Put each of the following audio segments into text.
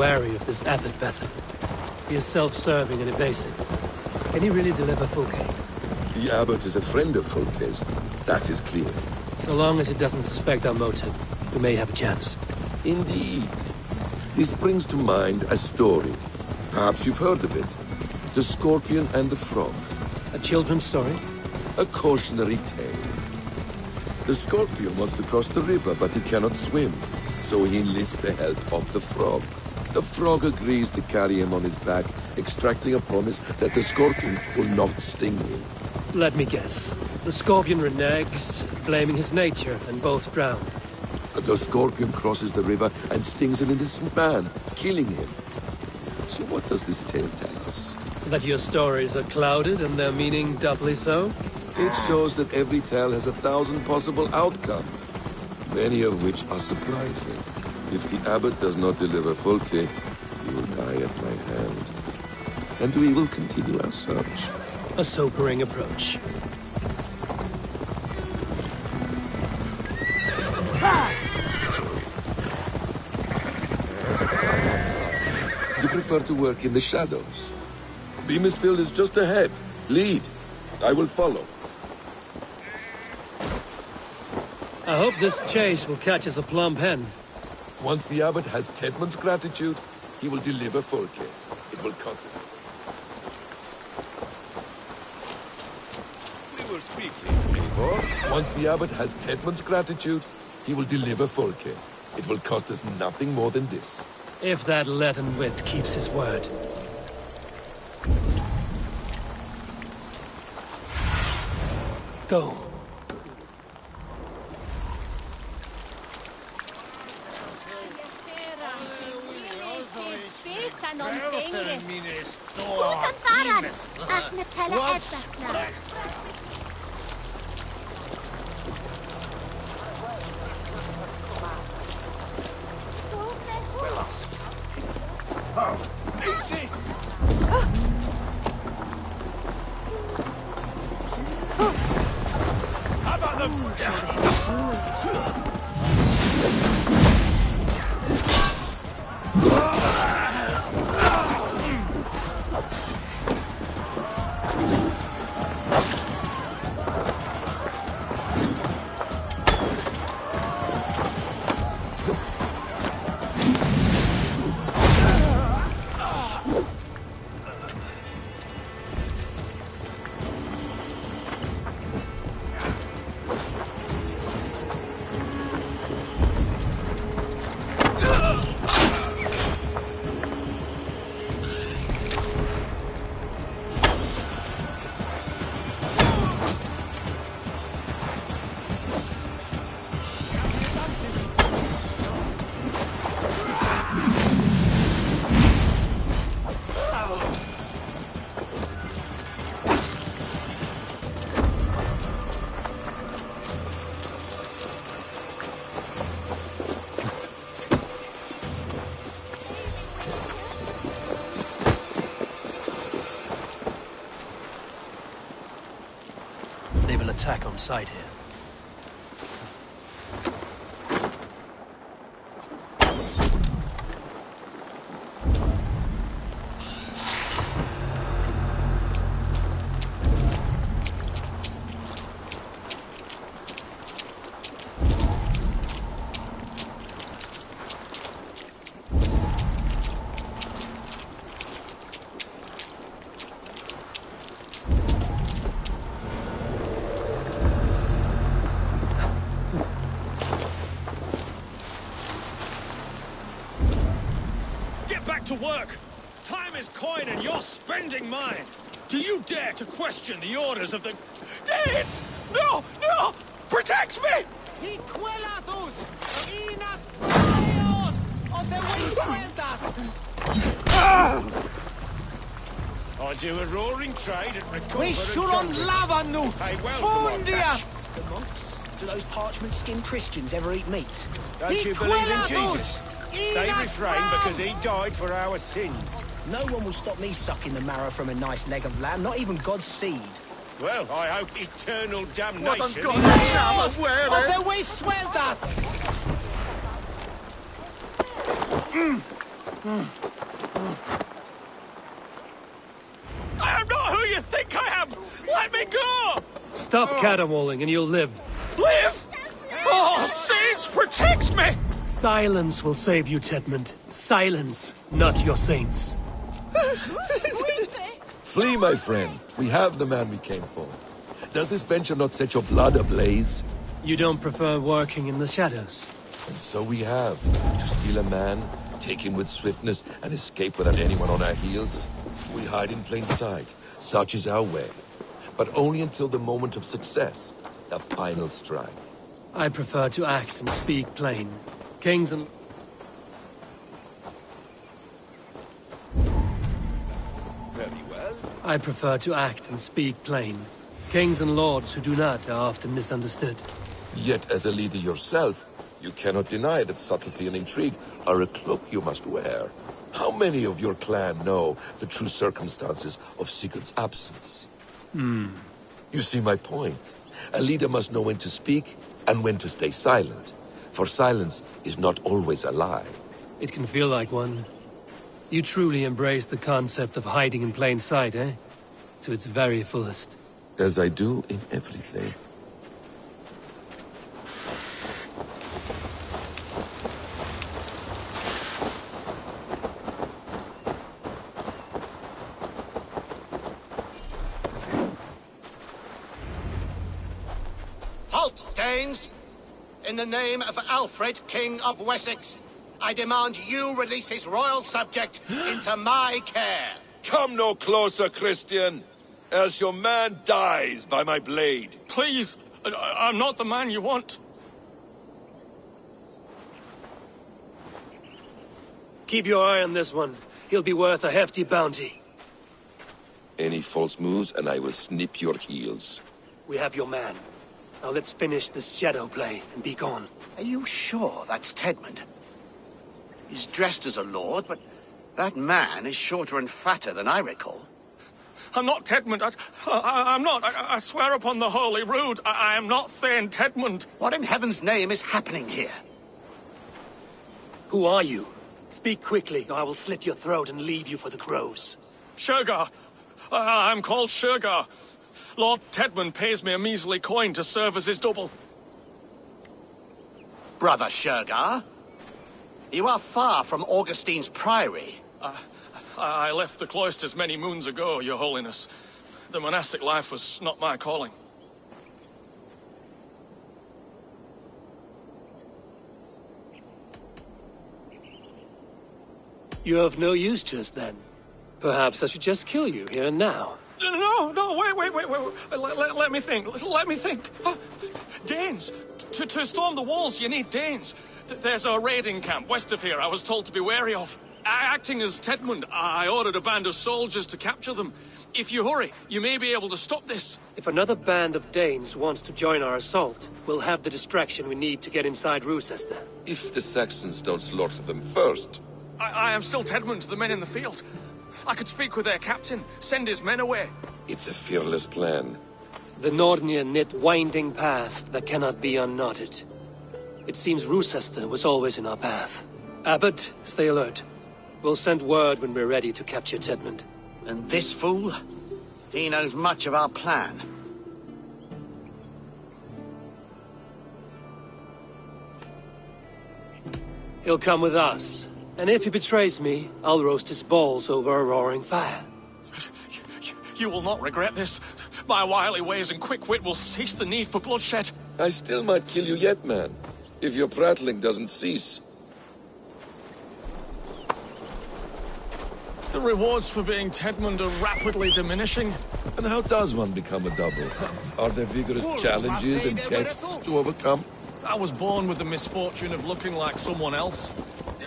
wary of this abbot Besson. He is self-serving and evasive. Can he really deliver Fulke? The abbot is a friend of Fulke's. That is clear. So long as he doesn't suspect our motive, we may have a chance. Indeed. This brings to mind a story. Perhaps you've heard of it. The Scorpion and the Frog. A children's story? A cautionary tale. The Scorpion wants to cross the river, but he cannot swim. So he enlists the help of the Frog. The Frog agrees to carry him on his back, extracting a promise that the Scorpion will not sting him. Let me guess. The Scorpion reneges, blaming his nature, and both drown. The Scorpion crosses the river and stings an innocent man, killing him. So what does this tale tell us? That your stories are clouded and their meaning doubly so? It shows that every tale has 1,000 possible outcomes, many of which are surprising. If the abbot does not deliver Fulke, he will die at my hand. And we will continue our search. A sobering approach. You prefer to work in the shadows? Beamisfield is just ahead. Lead. I will follow. I hope this chase will catch us a plump hen. Once the abbot has Tedmund's gratitude, he will deliver Fulke. It will cut him. We will speak before. Once the abbot has Tedmund's gratitude, he will deliver Fulke. It will cost us nothing more than this. If that leaden wit keeps his word. Go. They will attack on sight here. To work! Time is coin and you're spending mine! Do you dare to question the orders of the... Dead! No! No! Protect me! I do a roaring trade at recover. We should on lava nu! Pay well for my catch. The monks? Do those parchment-skinned Christians ever eat meat? Don't you believe in Jesus? They refrain because he died for our sins. No one will stop me sucking the marrow from a nice leg of lamb, not even God's seed. Well, I hope eternal damnation... we swell that! I am not who you think I am! Let me go! Stop caterwauling and you'll live. Live! Oh, saints, protect me! Silence will save you, Tedmund. Silence, not your saints. Flee, my friend. We have the man we came for. Does this venture not set your blood ablaze? You don't prefer working in the shadows? And so we have. To steal a man, take him with swiftness, and escape without anyone on our heels. We hide in plain sight. Such is our way. But only until the moment of success. The final strike. I prefer to act and speak plain. Kings and... Very well. I prefer to act and speak plain. Kings and lords who do not are often misunderstood. Yet, as a leader yourself, you cannot deny that subtlety and intrigue are a cloak you must wear. How many of your clan know the true circumstances of Sigurd's absence? You see my point. A leader must know when to speak and when to stay silent. For silence is not always a lie. It can feel like one. You truly embrace the concept of hiding in plain sight, eh? To its very fullest. As I do in everything. Halt, Danes! In the name of Alfred, King of Wessex, I demand you release his royal subject into my care. Come no closer, Christian, else your man dies by my blade. Please, I'm not the man you want. Keep your eye on this one. He'll be worth a hefty bounty. Any false moves and I will snip your heels. We have your man. Now let's finish this shadow play and be gone. Are you sure that's Tedmund? He's dressed as a lord, but that man is shorter and fatter than I recall. I'm not Tedmund. I'm not. I swear upon the Holy Rood, I am not Thane Tedmund. What in heaven's name is happening here? Who are you? Speak quickly, or I will slit your throat and leave you for the crows. Shergar. I'm called Shergar. Lord Tedmund pays me a measly coin to serve as his double. Brother Shergar? You are far from Augustine's priory. I left the cloisters many moons ago, Your Holiness. The monastic life was not my calling. You're of no use to us, then. Perhaps I should just kill you here and now. No, wait. Let me think. Let me think. Danes. To storm the walls, you need Danes. There's a raiding camp west of here I was told to be wary of. Acting as Tedmund, I ordered a band of soldiers to capture them. If you hurry, you may be able to stop this. If another band of Danes wants to join our assault, we'll have the distraction we need to get inside Rochester. If the Saxons don't slaughter them first. I am still Tedmund to the men in the field. I could speak with their captain, send his men away. It's a fearless plan. The Nordnir knit winding paths that cannot be unknotted. It seems Rochester was always in our path. Abbot, stay alert. We'll send word when we're ready to capture Tedmund. And this fool? He knows much of our plan. He'll come with us. And if he betrays me, I'll roast his balls over a roaring fire. You will not regret this. My wily ways and quick wit will cease the need for bloodshed. I still might kill you yet, man. If your prattling doesn't cease. The rewards for being Tedmund are rapidly diminishing. And how does one become a double? Are there vigorous challenges and tests to overcome? I was born with the misfortune of looking like someone else.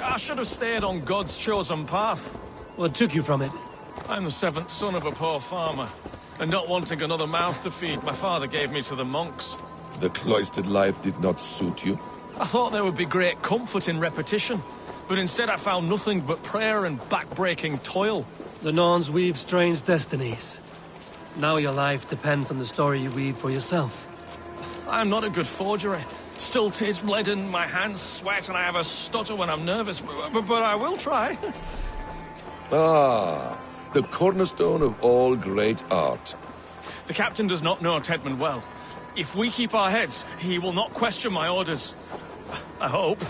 I should have stayed on God's chosen path. What took you from it? I'm the seventh son of a poor farmer. And not wanting another mouth to feed, my father gave me to the monks. The cloistered life did not suit you? I thought there would be great comfort in repetition. But instead I found nothing but prayer and back-breaking toil. The Norns weave strange destinies. Now your life depends on the story you weave for yourself. I'm not a good forgery. stilted, leaden, my hands sweat, and I have a stutter when I'm nervous, but I will try. Ah, the cornerstone of all great art. The captain does not know Tedmund well. If we keep our heads, he will not question my orders. I hope.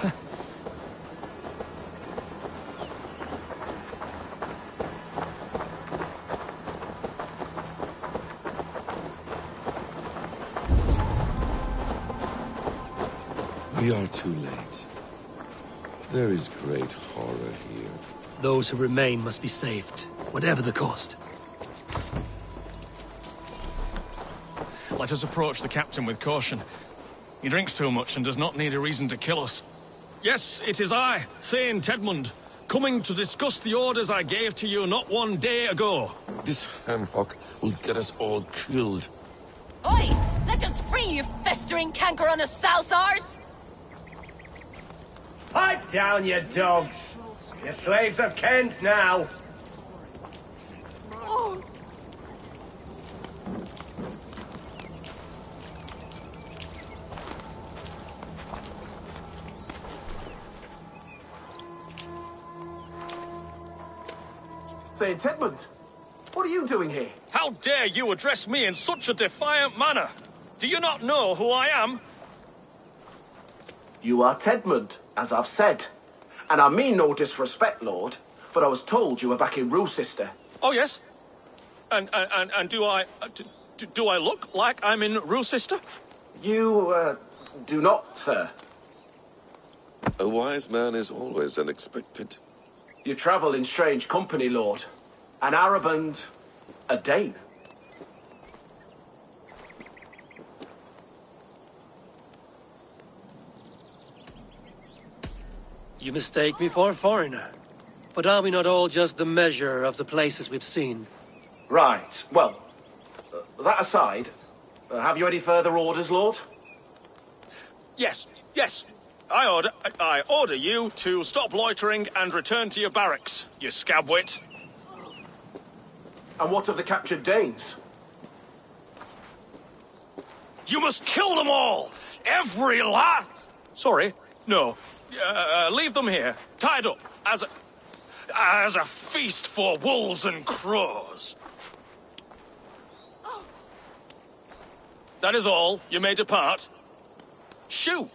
We are too late. There is great horror here. Those who remain must be saved, whatever the cost. Let us approach the captain with caution. He drinks too much and does not need a reason to kill us. Yes, it is I, Thane Tedmund, coming to discuss the orders I gave to you not one day ago. This hamhock will get us all killed. Oi! Let us free, you festering canker on a souse arse! Pipe down, you dogs! You're slaves of Kent now! Thane Tedmund, what are you doing here? How dare you address me in such a defiant manner? Do you not know who I am? You are Tedmund, as I've said. And I mean no disrespect, Lord, but I was told you were back in Rochester. Oh, yes? And do I... do I look like I'm in Rochester? You, do not, sir. A wise man is always unexpected. You travel in strange company, Lord. An Arab and a Dane. You mistake me for a foreigner. But are we not all just the measure of the places we've seen? Right, well, that aside, have you any further orders, Lord? Yes, yes. I order you to stop loitering and return to your barracks, you scabwit. And what of the captured Danes? You must kill them all! Every last... Sorry, no. Leave them here, tied up, as a feast for wolves and crows. That is all. You may depart. Shoo!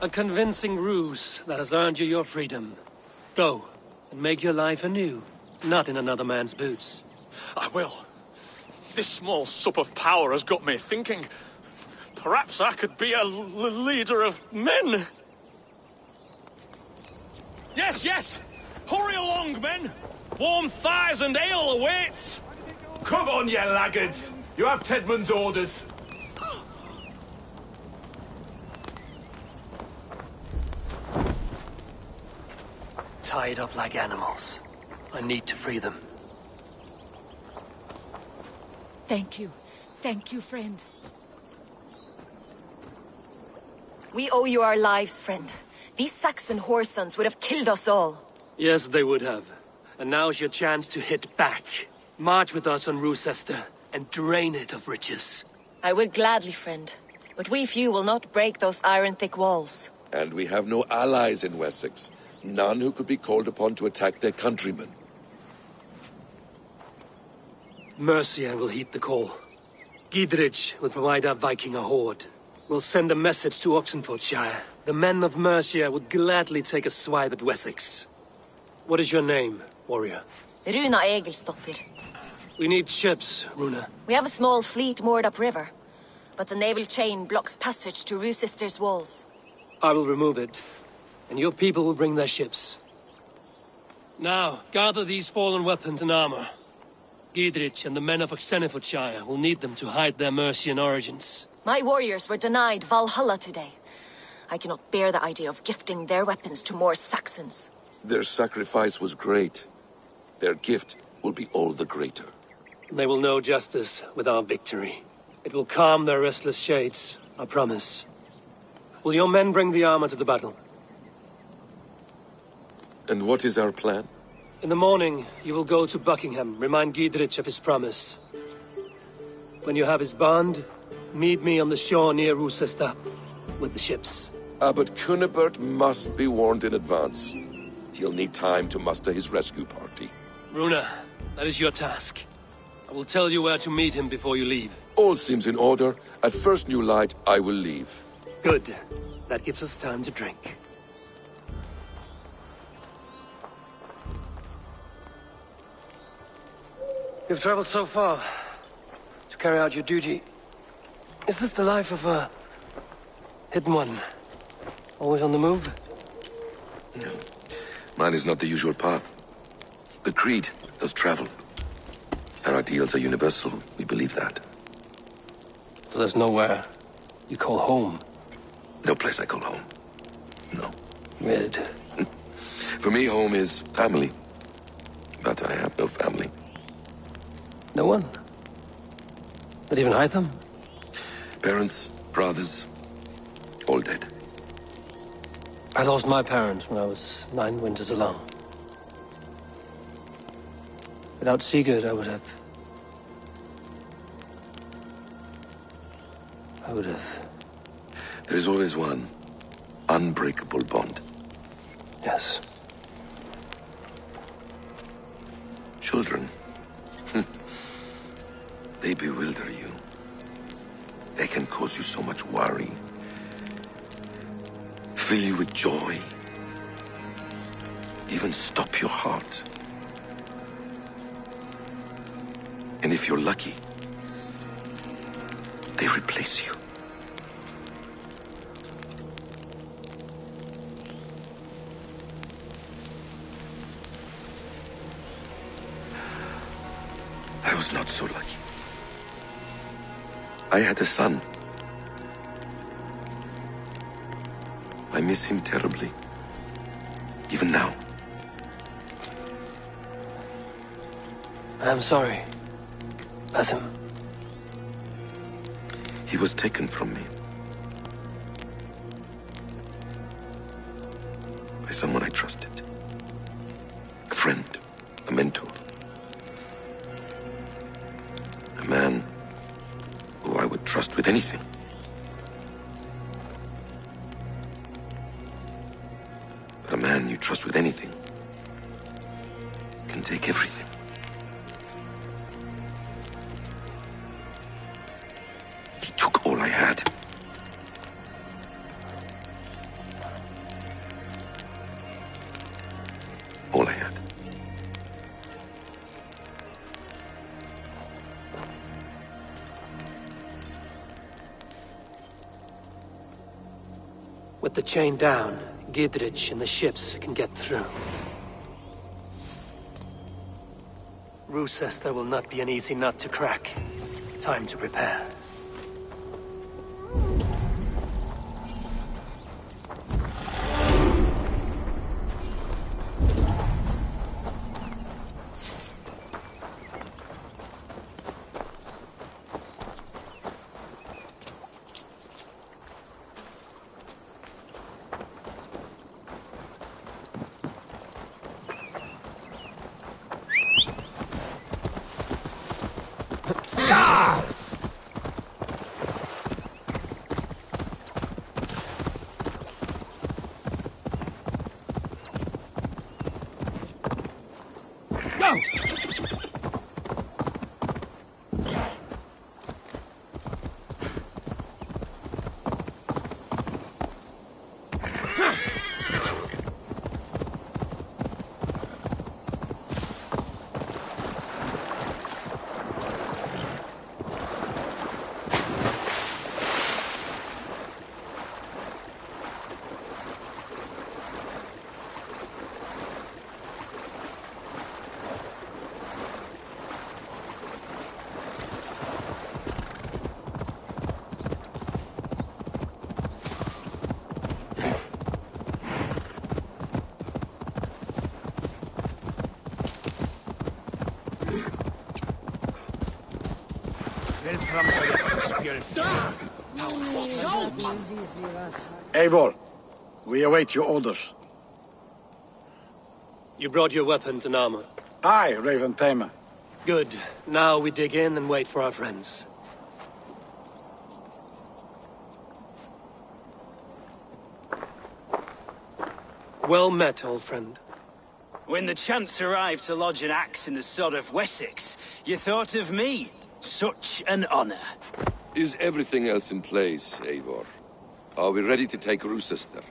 A convincing ruse that has earned you your freedom. Go, and make your life anew, not in another man's boots. I will. This small sup of power has got me thinking. Perhaps I could be a leader of men. Yes, yes! Hurry along, men! Warm thighs and ale awaits! Come on, you laggards! You have Tedmund's orders. Tied up like animals. I need to free them. Thank you. Thank you, friend. We owe you our lives, friend. These Saxon whoresons would have killed us all. Yes, they would have. And now's your chance to hit back. March with us on Rochester and drain it of riches. I would gladly, friend. But we few will not break those iron-thick walls. And we have no allies in Wessex. None who could be called upon to attack their countrymen. Mercia will heed the call. Gidrich will provide our Viking a horde. We'll send a message to Oxenfordshire. The men of Mercia would gladly take a swipe at Wessex. What is your name, warrior? Runa Egilsdottir. We need ships, Runa. We have a small fleet moored upriver, but the naval chain blocks passage to Rochester's walls. I will remove it, and your people will bring their ships. Now, gather these fallen weapons and armor. Gidrich and the men of Oxenfordshire will need them to hide their Mercian origins. My warriors were denied Valhalla today. I cannot bear the idea of gifting their weapons to more Saxons. Their sacrifice was great. Their gift will be all the greater. They will know justice with our victory. It will calm their restless shades, I promise. Will your men bring the armor to the battle? And what is our plan? In the morning, you will go to Buckingham, remind Gidrich of his promise. When you have his bond, meet me on the shore near Rusesta with the ships. Abbot Cunibert must be warned in advance. He'll need time to muster his rescue party. Runa, that is your task. I will tell you where to meet him before you leave. All seems in order. At first new light, I will leave. Good. That gives us time to drink. You've traveled so far to carry out your duty. Is this the life of a hidden one? Always on the move? No. Mine is not the usual path. The Creed does travel. Our ideals are universal. We believe that. So there's nowhere you call home? No place I call home. No. Weird. For me, home is family. But I have no family. No one? Not even Hytham? Parents, brothers, all dead. I lost my parents when I was 9 winters alone. Without Sigurd, I would have... There is always one unbreakable bond. Yes. Children. They bewilder you. They can cause you so much worry. Fill you with joy. Even stop your heart. And if you're lucky, they replace you. I was not so lucky. I had a son. I miss him terribly. Even now. I'm sorry. Basim. He was taken from me. By someone I trusted. A friend. A mentor. A man who I would trust with anything. But a man you trust with anything can take everything. He took all I had. All I had. With the chain down, Gidrich and the ships can get through. Rusesta will not be an easy nut to crack. Time to prepare. Eivor, we await your orders. You brought your weapons and armor. Aye, Raven Tamer. Good. Now we dig in and wait for our friends. Well met, old friend. When the chance arrived to lodge an axe in the sod of Wessex, you thought of me. Such an honor. Is everything else in place, Eivor? Are we ready to take Rochester?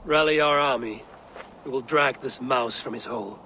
Rally our army. We will drag this mouse from his hole.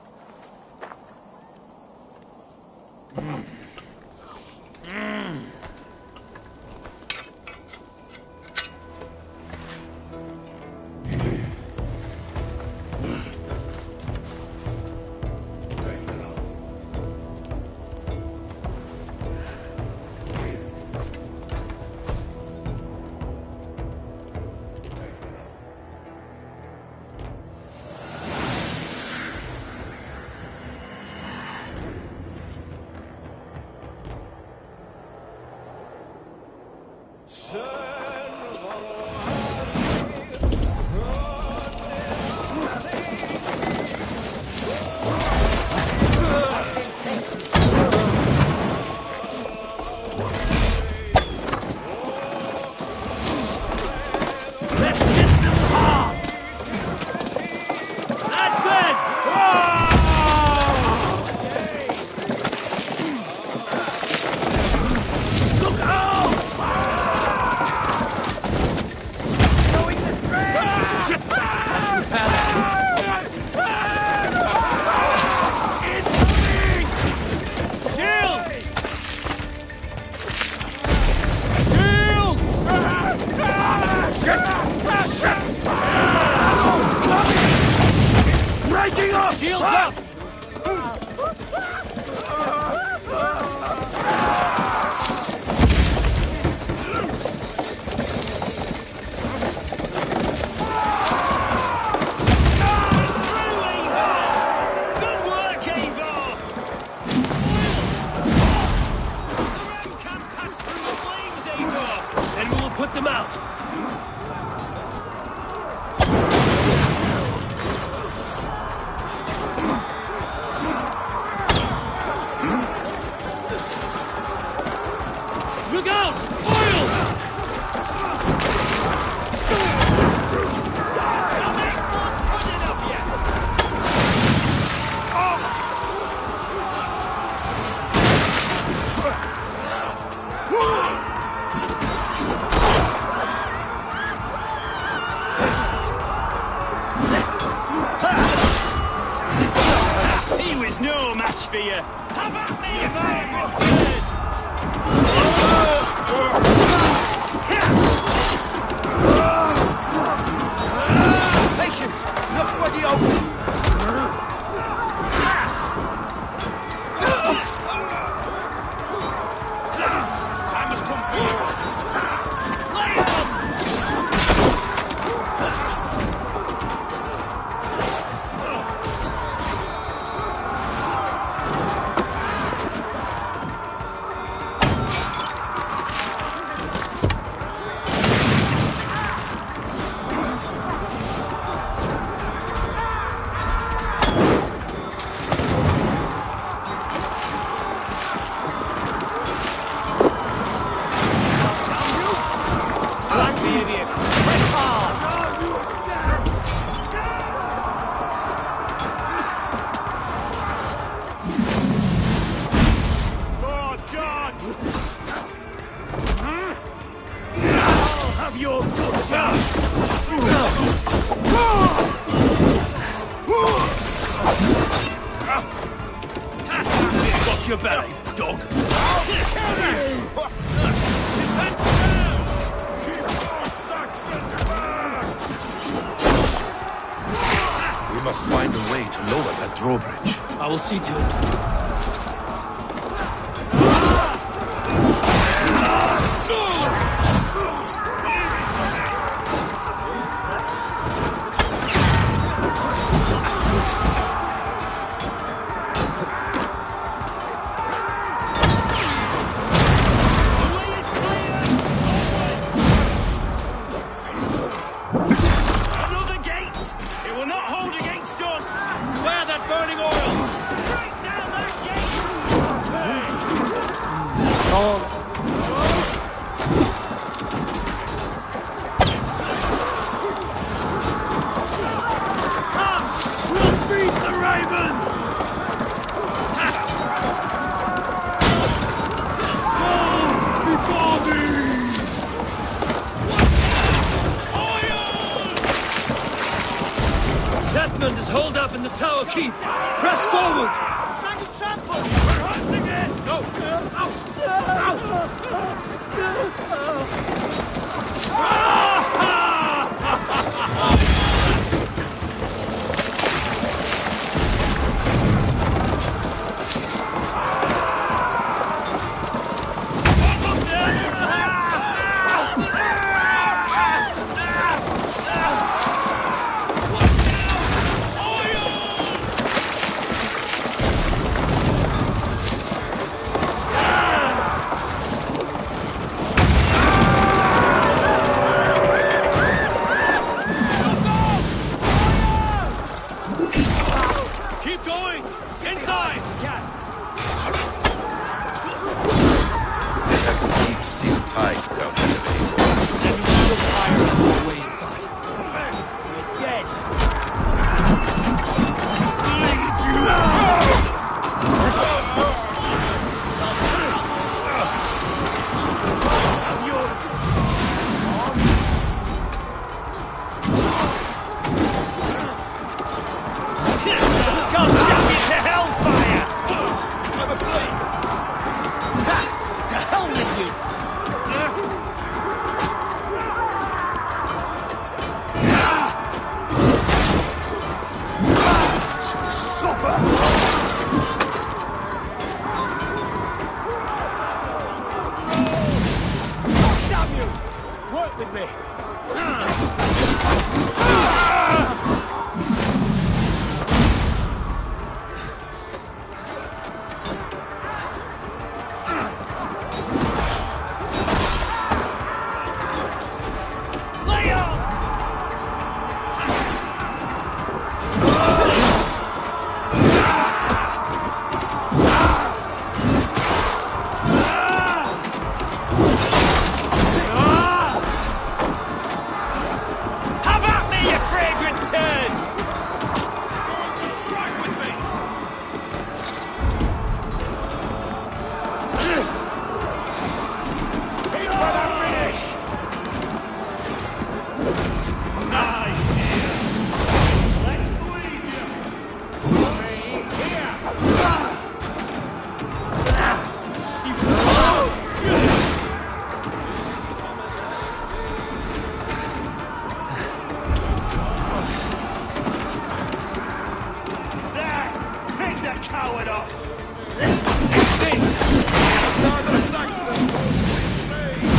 Your belly, dog. We must find a way to lower that drawbridge. I will see to it. Burning oil! Break down that Defend the tower keep! Press forward! Trying to trample! We're hunting it! Go! Keep going! Inside! I can keep sealed tight down there. Then we will fire all the way inside. You're dead. Come down into hellfire! I'm afraid. To hell with you! Damn you! Work with me! Lay on! Have at me, you fragrant turd! Strike with me! He's gonna finish! Nice! Let's bleed you! There! Pick the coward up! Another Saxon goes to his grave!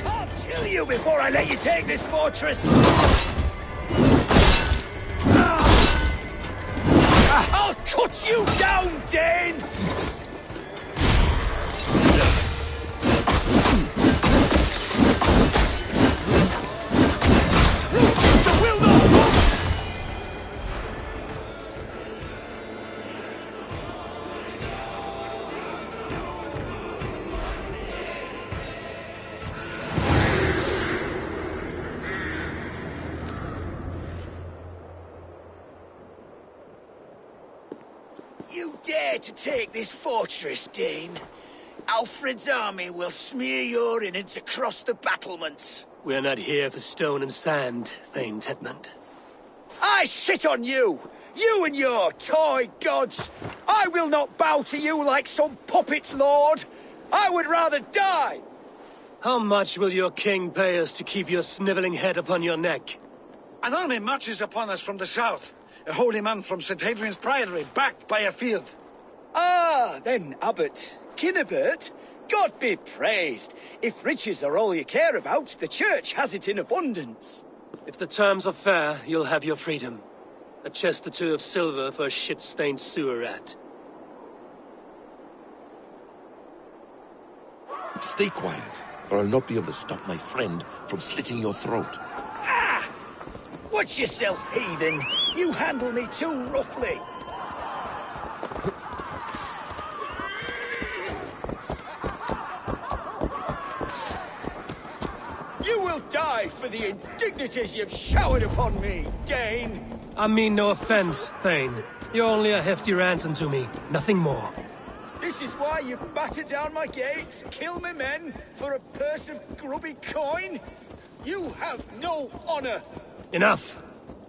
I'll kill you before I let you take this fortress! I'll cut you down, Dane! Sister will not! You dare to take this fortress, Dane? Alfred's army will smear your innards across the battlements. We're not here for stone and sand, Thane Tedmund. I shit on you! You and your toy gods! I will not bow to you like some puppet's lord! I would rather die! How much will your king pay us to keep your sniveling head upon your neck? An army marches upon us from the south. A holy man from St. Hadrian's Priory, backed by a field. Ah, then, Abbot Kinnebert, God be praised. If riches are all you care about, the church has it in abundance. If the terms are fair, you'll have your freedom. A chest or two of silver for a shit-stained sewer rat. Stay quiet, or I'll not be able to stop my friend from slitting your throat. Ah! Watch yourself, heathen. You handle me too roughly. You will die for the indignities you've showered upon me, Dane. I mean no offense, Thane. You're only a hefty ransom to me, nothing more. This is why you batter down my gates, kill my men for a purse of grubby coin? You have no honor. Enough.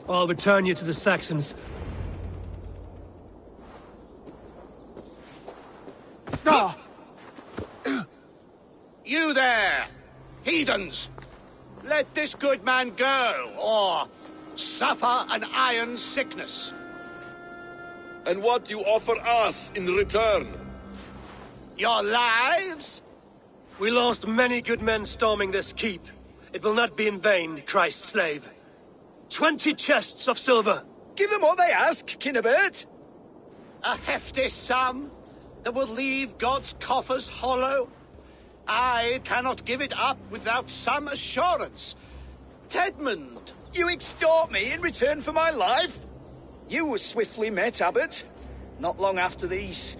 I'll return you to the Saxons. You there, heathens! Let this good man go, or suffer an iron sickness. And what you offer us in return? Your lives? We lost many good men storming this keep. It will not be in vain, Christ's slave. 20 chests of silver. Give them what they ask, Kinnebert. A hefty sum that will leave God's coffers hollow. I cannot give it up without some assurance. Tedmund! You extort me in return for my life? You were swiftly met, Abbot. Not long after these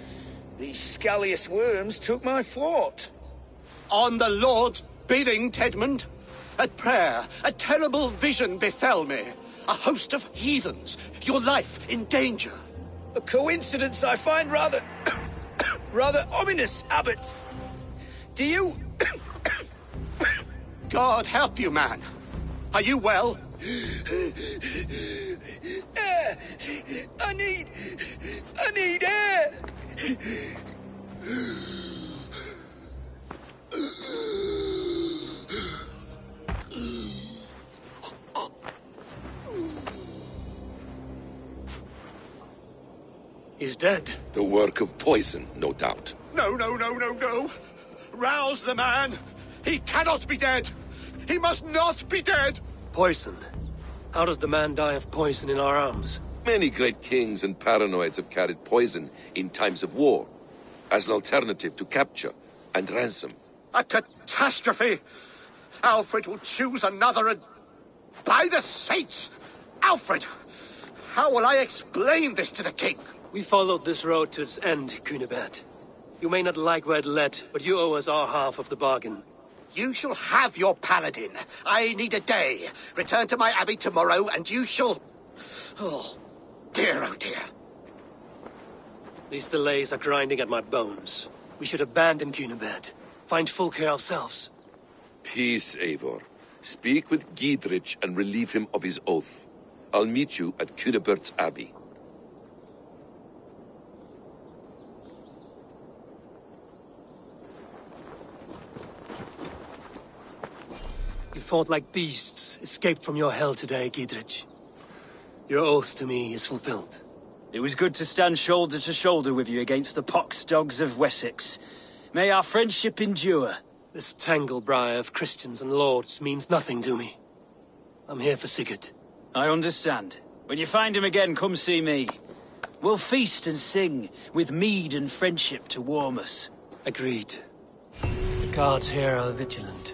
scallious worms took my fort. On the Lord's bidding, Tedmund. At prayer, a terrible vision befell me. A host of heathens, your life in danger. A coincidence I find rather... rather ominous, Abbot. Do you... God help you, man. Are you well? Air! I need air! He's dead. The work of poison, no doubt. No. Rouse the man. He cannot be dead. He must not be dead. Poison. How does the man die of poison in our arms? Many great kings and paranoids have carried poison in times of war, as an alternative to capture and ransom. A catastrophe! Alfred will choose another and... By the saints! Alfred! How will I explain this to the king? We followed this road to its end, Cunibert. You may not like where it led, but you owe us our half of the bargain. You shall have your paladin. I need a day. Return to my abbey tomorrow, and you shall... Oh dear. These delays are grinding at my bones. We should abandon Cunibert. Find Fulke ourselves. Peace, Eivor. Speak with Giedrich and relieve him of his oath. I'll meet you at Cunebert's Abbey. You fought like beasts, escaped from your hell today, Giedrich. Your oath to me is fulfilled. It was good to stand shoulder to shoulder with you against the pox dogs of Wessex. May our friendship endure. This tangle-briar of Christians and lords means nothing to me. I'm here for Sigurd. I understand. When you find him again, come see me. We'll feast and sing, with mead and friendship to warm us. Agreed. The guards here are vigilant.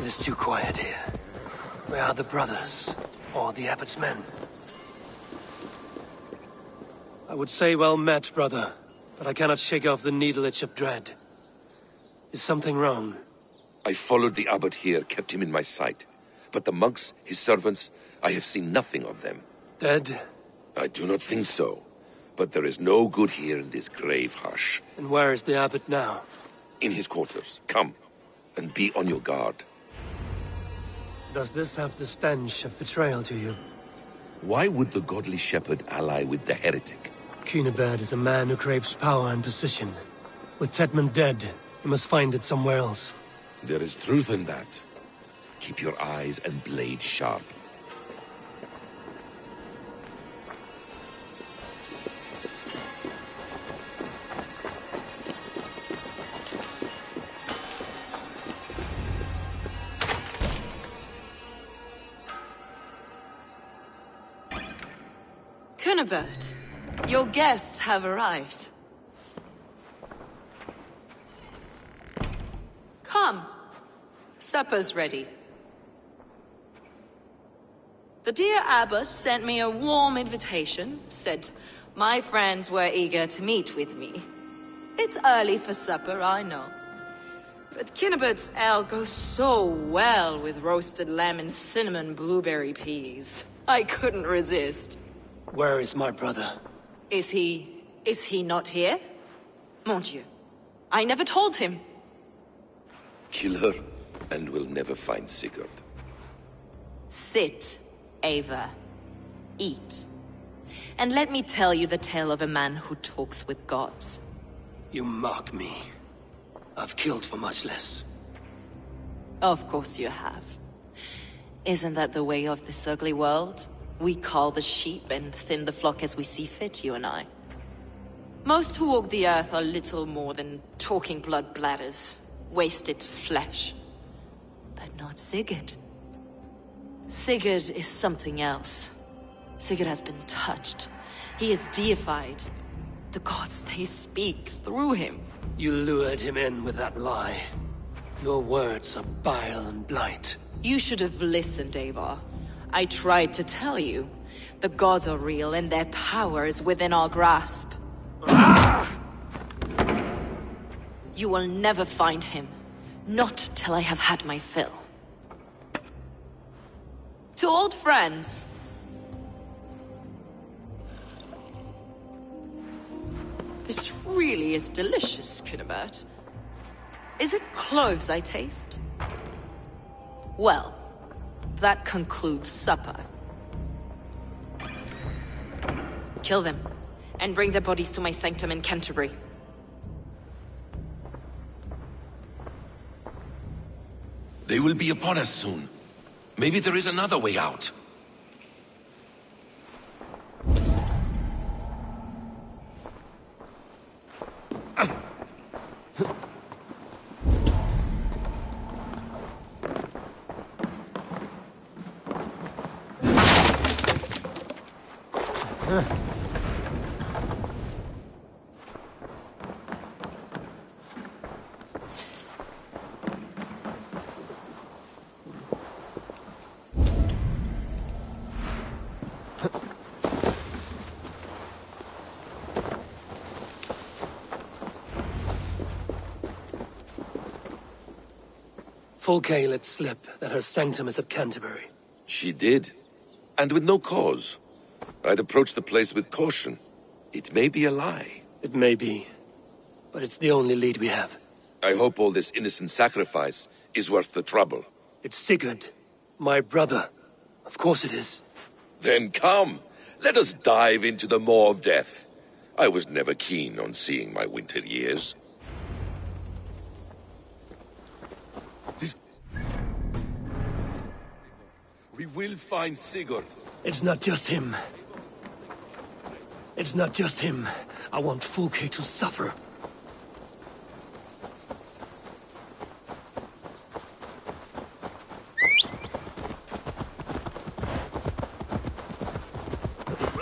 It is too quiet here. Where are the brothers? Or the abbot's men? I would say well met, brother, but I cannot shake off the needle itch of dread. Is something wrong? I followed the abbot here, kept him in my sight. But the monks, his servants, I have seen nothing of them. Dead? I do not think so. But there is no good here in this grave hush. And where is the abbot now? In his quarters. Come, and be on your guard. Does this have the stench of betrayal to you? Why would the godly shepherd ally with the heretic? Cunibert is a man who craves power and position. With Tedman dead, he must find it somewhere else. There is truth in that. Keep your eyes and blade sharp. Cunibert, your guests have arrived. Come. Supper's ready. The dear abbot sent me a warm invitation, said my friends were eager to meet with me. It's early for supper, I know. But Cunibert's ale goes so well with roasted lamb and cinnamon blueberry peas. I couldn't resist. Where is my brother? Is he not here? Mon Dieu. I never told him. Kill her, and we'll never find Sigurd. Sit, Ava. Eat. And let me tell you the tale of a man who talks with gods. You mock me. I've killed for much less. Of course you have. Isn't that the way of this ugly world? We cull the sheep and thin the flock as we see fit, you and I. Most who walk the earth are little more than talking blood bladders, wasted flesh. But not Sigurd. Sigurd is something else. Sigurd has been touched. He is deified. The gods, they speak through him. You lured him in with that lie. Your words are bile and blight. You should have listened, Ava. I tried to tell you. The gods are real and their power is within our grasp. You will never find him. Not till I have had my fill. To old friends. This really is delicious, Cunibert. Is it cloves I taste? Well, that concludes supper. Kill them, and bring their bodies to my sanctum in Canterbury. They will be upon us soon. Maybe there is another way out. Fulke let slip that her sanctum is at Canterbury. She did, and with no cause. I'd approach the place with caution. It may be a lie. It may be, but it's the only lead we have. I hope all this innocent sacrifice is worth the trouble. It's Sigurd, my brother. Of course it is. Then come, let us dive into the maw of death. I was never keen on seeing my winter years. We will find Sigurd. It's not just him. It's not just him. I want Fulke to suffer.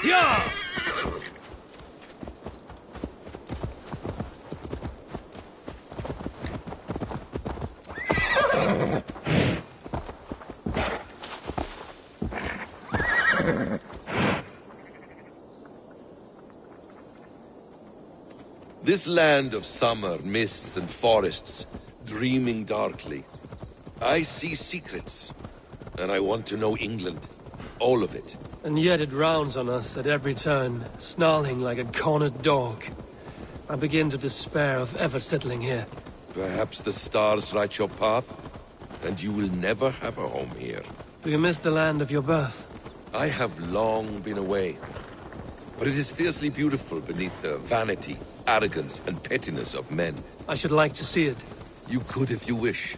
Yeah! This land of summer, mists and forests, dreaming darkly. I see secrets, and I want to know England. All of it. And yet it rounds on us at every turn, snarling like a cornered dog. I begin to despair of ever settling here. Perhaps the stars write your path, and you will never have a home here. Do you miss the land of your birth? I have long been away, but it is fiercely beautiful beneath the vanity, arrogance, and pettiness of men. I should like to see it. You could if you wish.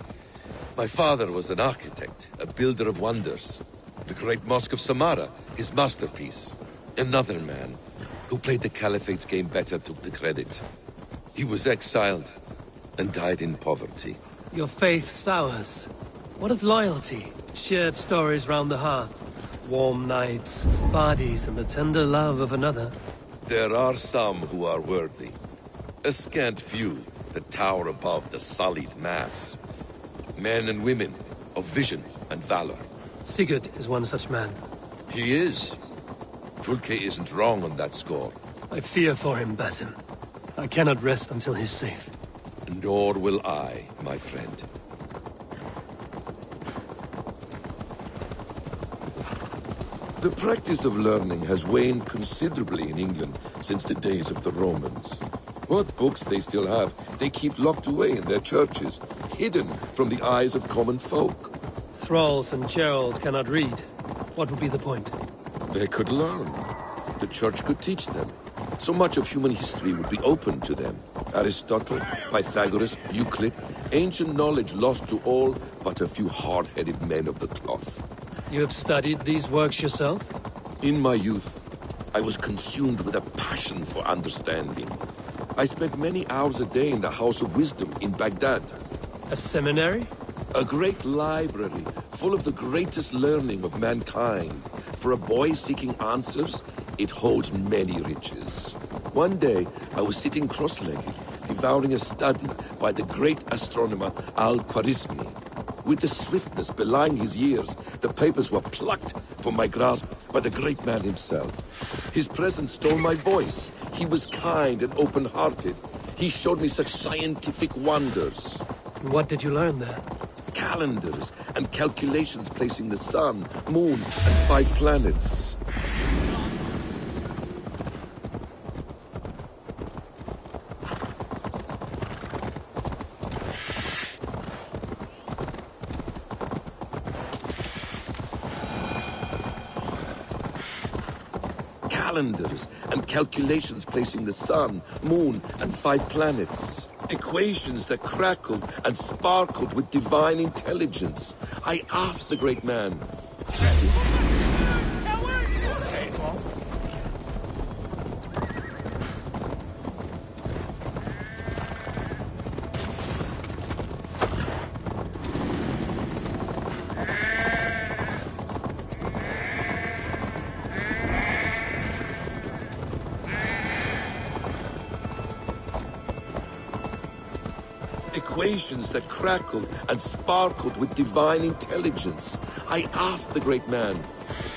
My father was an architect, a builder of wonders. The great Mosque of Samarra, his masterpiece. Another man, who played the Caliphate's game better, took the credit. He was exiled, and died in poverty. Your faith sours. What of loyalty? Shared stories round the hearth. Warm nights, bodies, and the tender love of another. There are some who are worthy. A scant few that tower above the sullied mass. Men and women of vision and valor. Sigurd is one such man. He is. Fulke isn't wrong on that score. I fear for him, Basim. I cannot rest until he's safe. Nor will I, my friend. The practice of learning has waned considerably in England since the days of the Romans. What books they still have, they keep locked away in their churches, hidden from the eyes of common folk. Thralls and Geralds cannot read. What would be the point? They could learn. The church could teach them. So much of human history would be open to them. Aristotle, Pythagoras, Euclid, ancient knowledge lost to all but a few hard-headed men of the cloth. You have studied these works yourself? In my youth, I was consumed with a passion for understanding. I spent many hours a day in the House of Wisdom in Baghdad. A seminary? A great library, full of the greatest learning of mankind. For a boy seeking answers, it holds many riches. One day, I was sitting cross-legged, devouring a study by the great astronomer Al-Khwarizmi. With the swiftness belying his years, the papers were plucked from my grasp by the great man himself. His presence stole my voice. He was kind and open-hearted. He showed me such scientific wonders. What did you learn there? Calendars and calculations placing the sun, moon, and 5 planets. Calendars and calculations placing the sun, moon, and 5 planets. Equations that crackled and sparkled with divine intelligence. I asked the great man, equations that crackled and sparkled with divine intelligence. I asked the great man,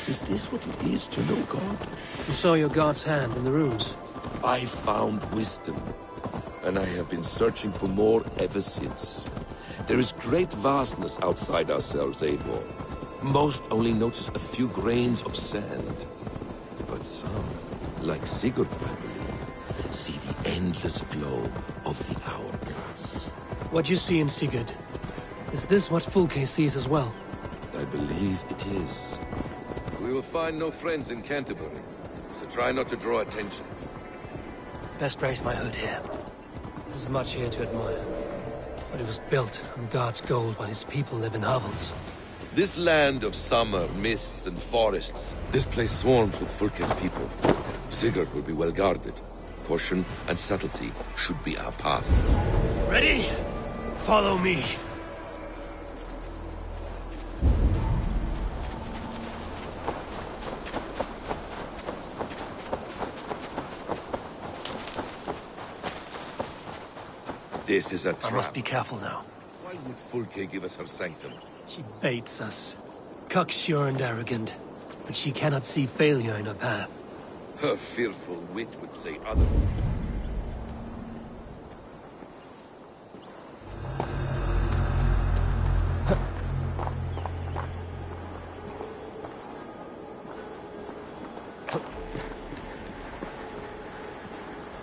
is this what it is to know God? You saw your god's hand in the runes. I found wisdom, and I have been searching for more ever since. There is great vastness outside ourselves, Eivor. Most only notice a few grains of sand. But some, like Sigurd, I believe, see the endless flow of the hourglass. What you see in Sigurd, is this what Fulke sees as well? I believe it is. We will find no friends in Canterbury, so try not to draw attention. Best raise my hood here. There's much here to admire. But it was built on God's gold while his people live in hovels. This land of summer, mists and forests, this place swarms with Fulke's people. Sigurd will be well guarded. Caution and subtlety should be our path. Ready? Follow me. This is a trap. I must be careful now. Why would Fulke give us her sanctum? She baits us. Cocksure and arrogant. but she cannot see failure in her path. Her fearful wit would say otherwise.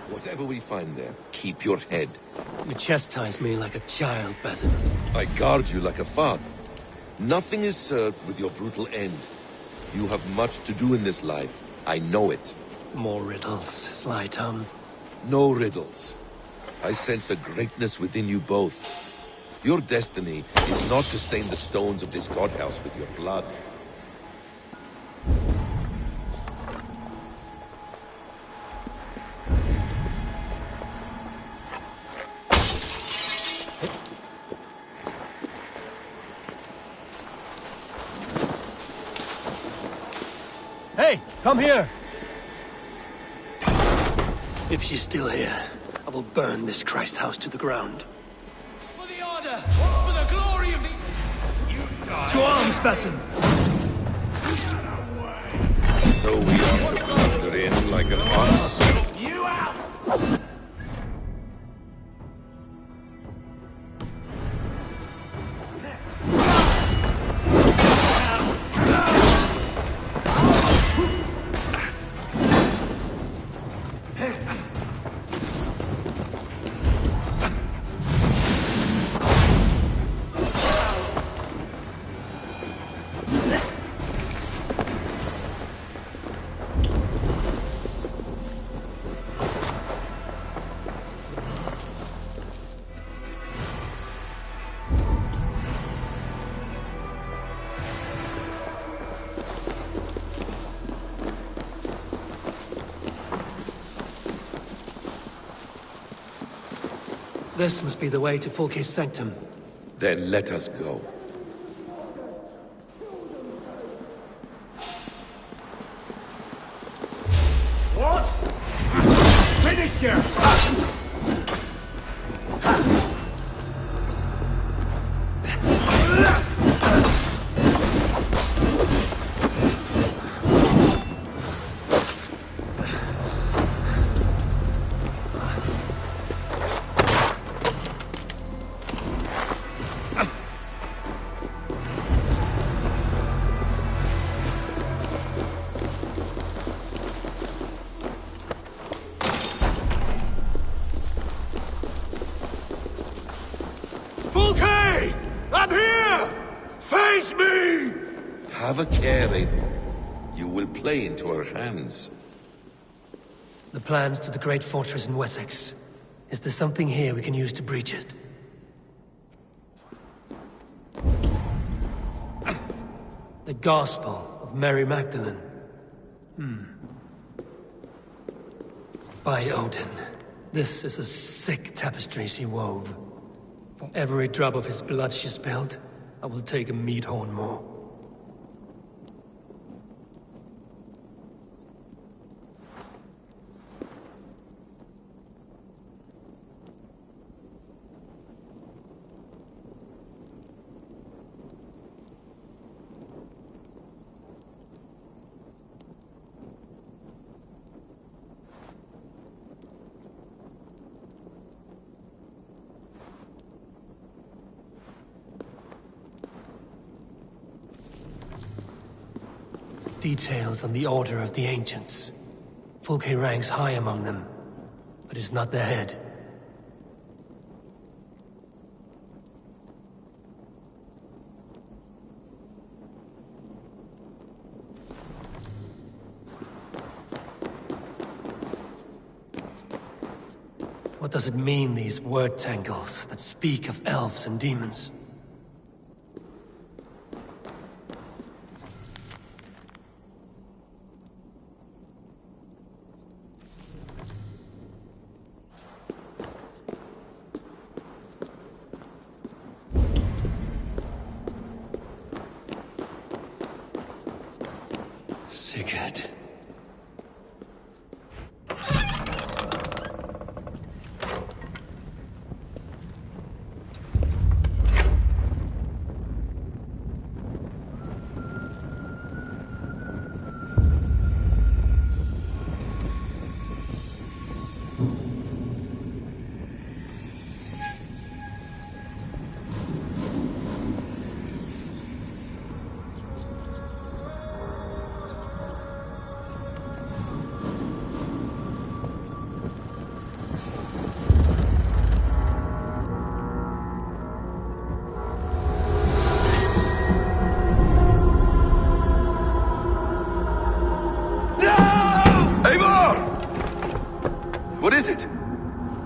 Whatever we find there, keep your head. You chastise me like a child, Basim. I guard you like a father. Nothing is served with your brutal end. You have much to do in this life. I know it. More riddles, sly tongue. No riddles. I sense a greatness within you both. Your destiny is not to stain the stones of this godhouse with your blood. Hey, come here! If she's still here, I will burn this Christ house to the ground. For the order! For the glory of the... You die! To arms, Basim! So we are to blunder in like an ox? You out! This must be the way to Fulke's sanctum. Then let us go. What? Finish her! I'm here! Face me! Have a care, Eivor. You will play into her hands. The plans to the great fortress in Wessex. Is there something here we can use to breach it? The Gospel of Mary Magdalene. By Odin, this is a sick tapestry she wove. For every drop of his blood she spilled, I will take a meat horn more. Details on the Order of the Ancients. Fulke ranks high among them, but is not their head. What does it mean, these word tangles that speak of elves and demons? Sigurd.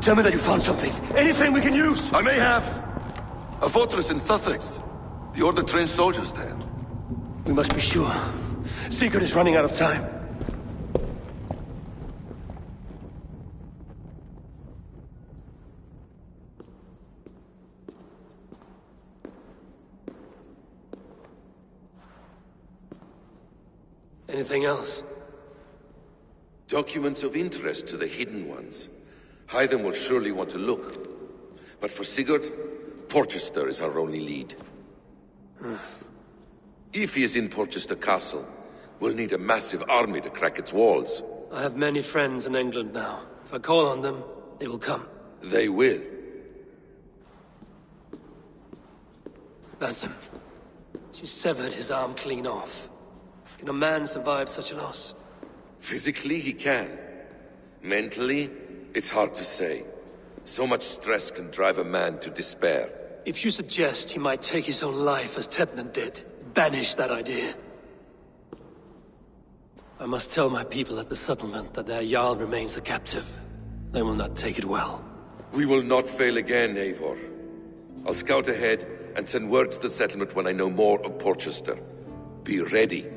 Tell me that you found something. Anything we can use! I may have. A fortress in Sussex. The Order trained soldiers there. We must be sure. Sigurd is running out of time. Anything else? Documents of interest to the Hidden Ones. Hythen will surely want to look. But for Sigurd, Porchester is our only lead. If he is in Porchester Castle, we'll need a massive army to crack its walls. I have many friends in England now. If I call on them, they will come. They will. Basim. She severed his arm clean off. Can a man survive such a loss? Physically, he can. Mentally, it's hard to say. So much stress can drive a man to despair. If you suggest he might take his own life as Tedman did, banish that idea. I must tell my people at the settlement that their Jarl remains a captive. They will not take it well. We will not fail again, Eivor. I'll scout ahead and send word to the settlement when I know more of Porchester. Be ready.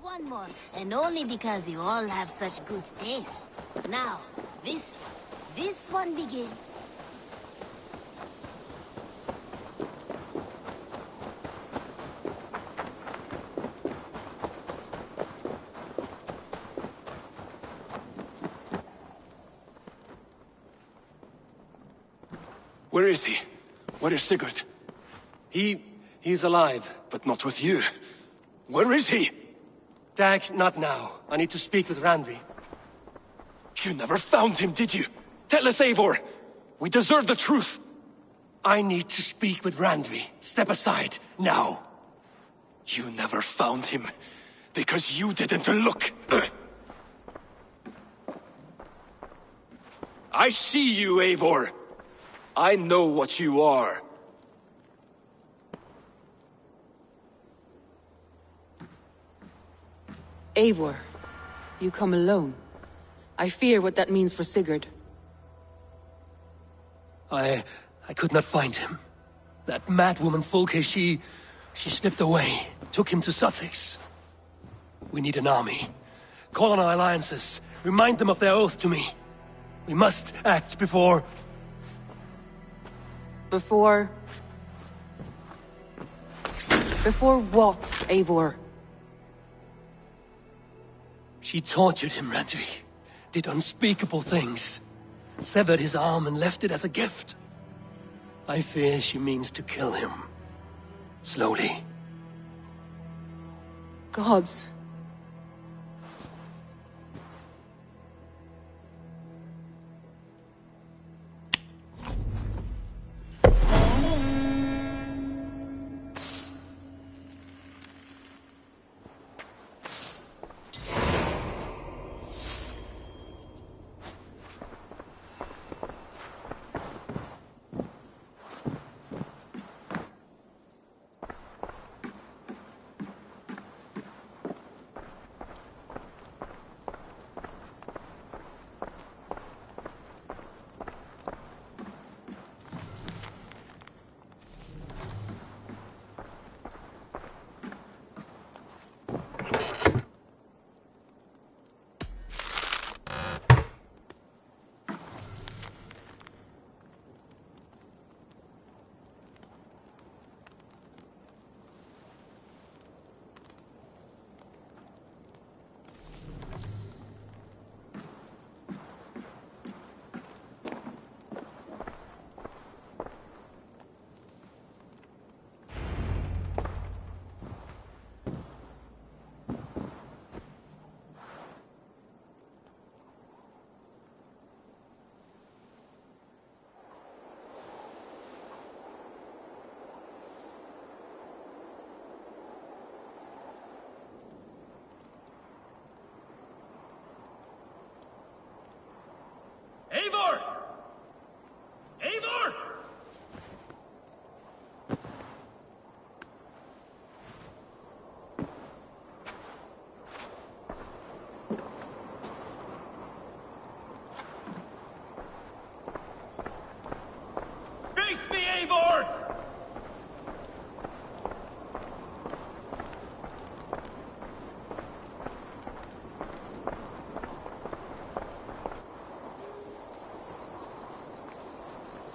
One more, and only because you all have such good taste. Now, this one begin. Where is he? Where is Sigurd? He's alive. But not with you. Where is he? Dag, not now. I need to speak with Randvi. You never found him, did you? Tell us, Eivor. We deserve the truth. I need to speak with Randvi. Step aside, now. You never found him, because you didn't look. I see you, Eivor. I know what you are. Eivor, you come alone. I fear what that means for Sigurd. I could not find him. That madwoman Folke, she slipped away, took him to Sussex. We need an army. Call on our alliances. Remind them of their oath to me. We must act before... Before what, Eivor? She tortured him, Randvi. Did unspeakable things. Severed his arm and left it as a gift. I fear she means to kill him. Slowly. Gods. Eivor! Eivor! Face me, Eivor!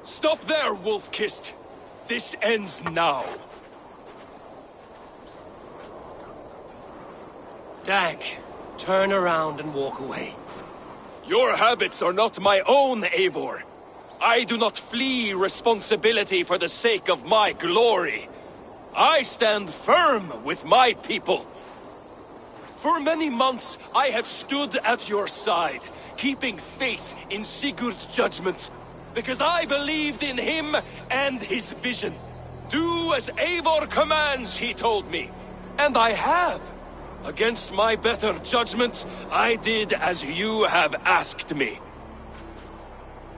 Stop there, Wolf-Kissed! This ends now. Dag, turn around and walk away. Your habits are not my own, Eivor. I do not flee responsibility for the sake of my glory. I stand firm with my people. For many months, I have stood at your side, keeping faith in Sigurd's judgment. Because I believed in him and his vision. Do as Eivor commands, he told me. And I have. Against my better judgment, I did as you have asked me.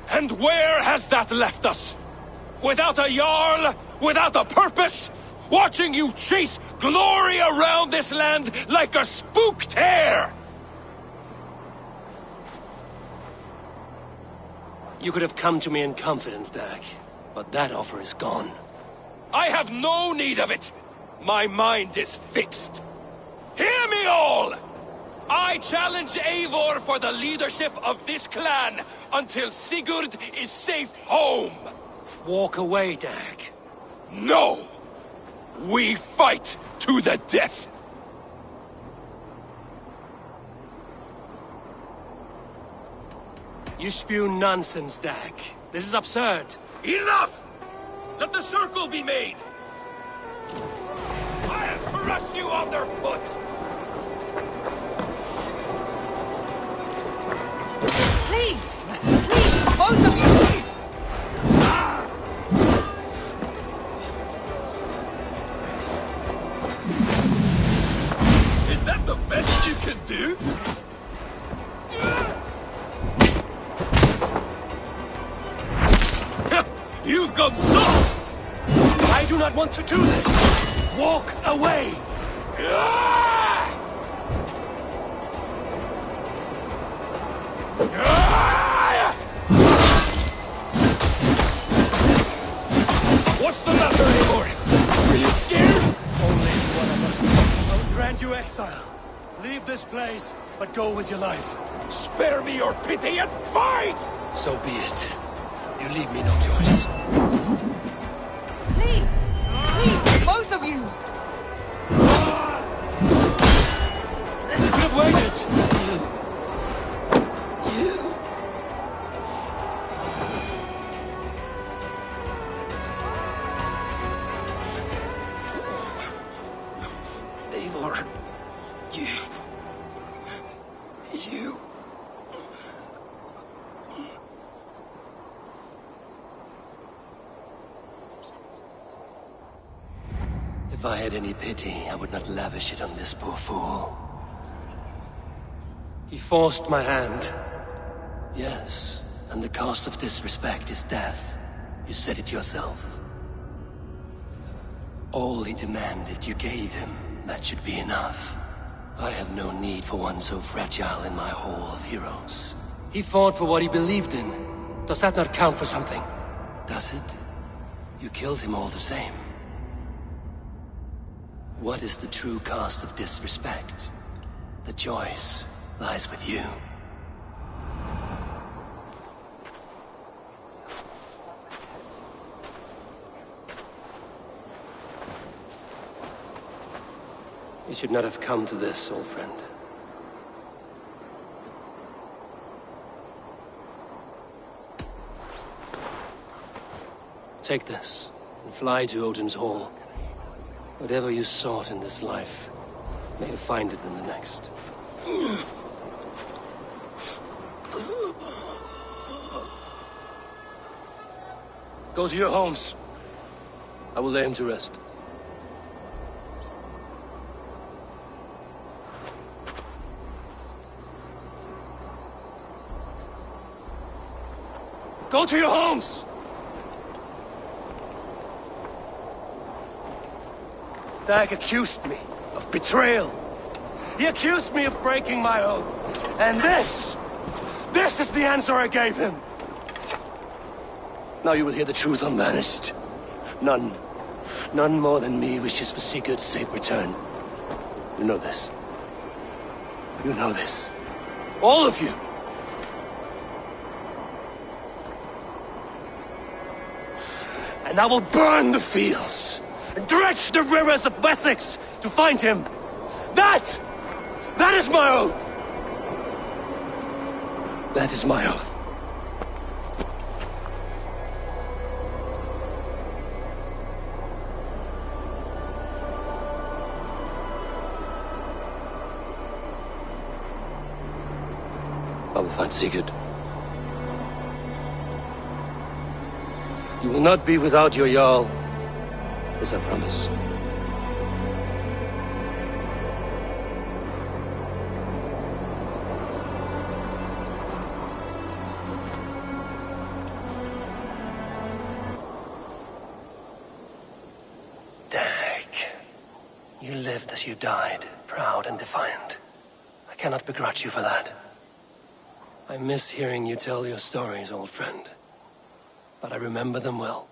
And where has that left us? Without a Jarl? Without a purpose? Watching you chase glory around this land like a spooked hare! You could have come to me in confidence, Dag, but that offer is gone. I have no need of it! My mind is fixed. Hear me all! I challenge Eivor for the leadership of this clan until Sigurd is safe home! Walk away, Dag. No! We fight to the death! You spew nonsense, Dag. This is absurd. Enough! Let the circle be made! I'll crush you underfoot! Please! Please, both of you! Is that the best you can do? not want to do this! Walk away! What's the matter, Eivor? Are you scared? Only one of us. I will grant you exile. Leave this place, but go with your life. Spare me your pity and fight! So be it. You leave me no choice. Please! Please, both of you! You could have waited! Eivor, you... If I had any pity, I would not lavish it on this poor fool. He forced my hand. Yes, and the cost of disrespect is death. You said it yourself. All he demanded, you gave him. That should be enough. I have no need for one so fragile in my hall of heroes. He fought for what he believed in. Does that not count for something? Does it? You killed him all the same. What is the true cost of disrespect? The choice lies with you. You should not have come to this, old friend. Take this, and fly to Odin's Hall. Whatever you sought in this life, may you find it in the next. Go to your homes. I will lay him to rest. Go to your homes! Dag accused me of betrayal. He accused me of breaking my oath. And this is the answer I gave him. Now you will hear the truth unbanished. None more than me wishes for Sigurd's safe return. You know this. You know this. All of you. And I will burn the fields and dredge the rivers of Wessex to find him. That is my oath. That is my oath. I will find Sigurd. You will not be without your Jarl, as I promise. Dag, you lived as you died, proud and defiant. I cannot begrudge you for that. I miss hearing you tell your stories, old friend. But I remember them well.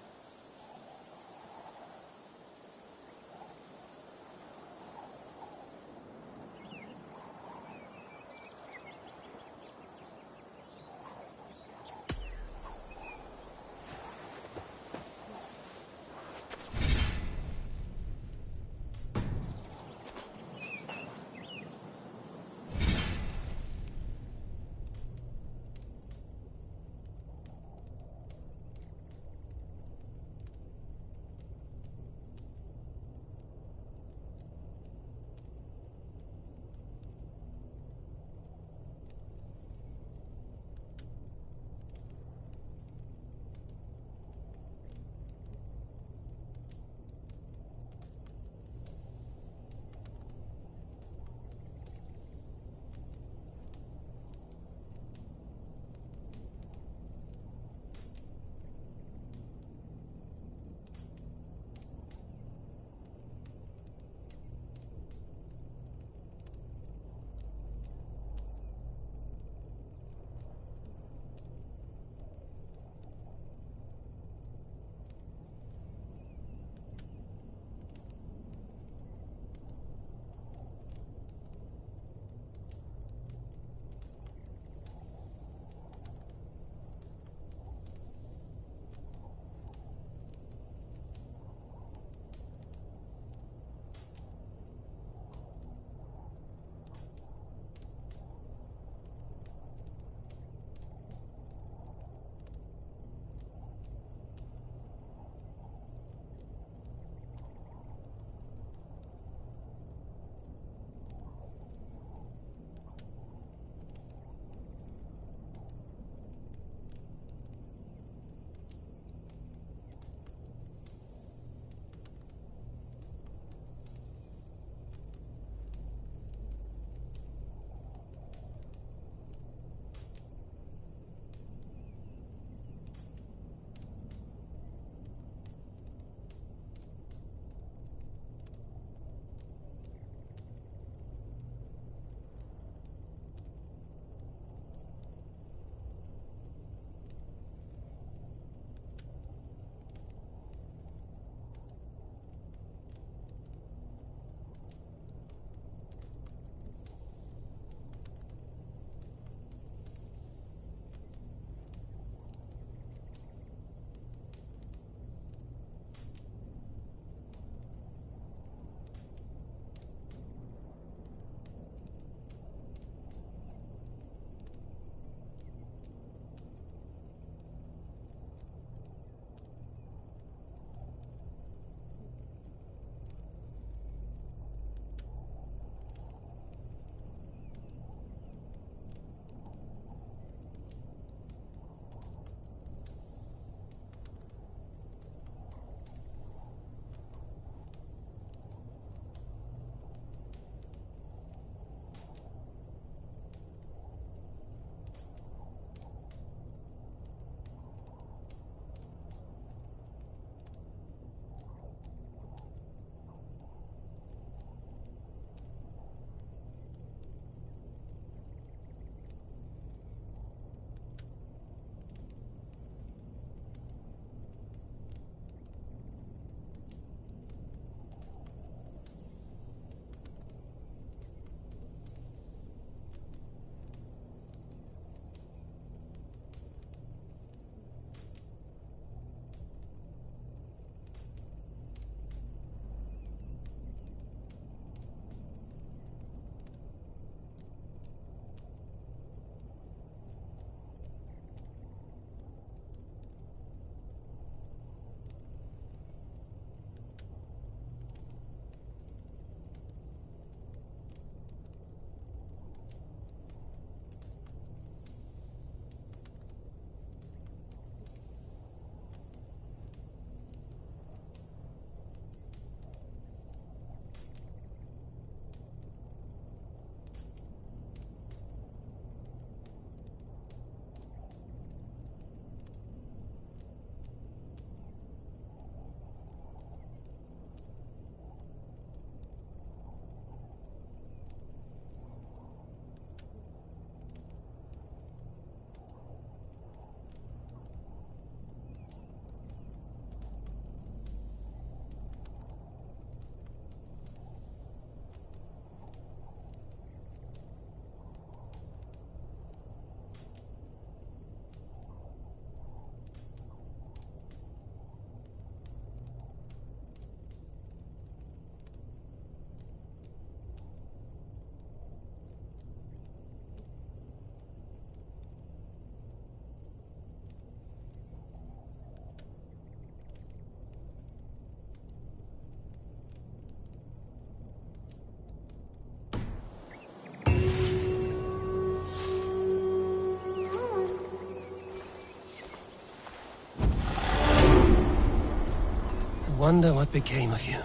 wonder what became of you.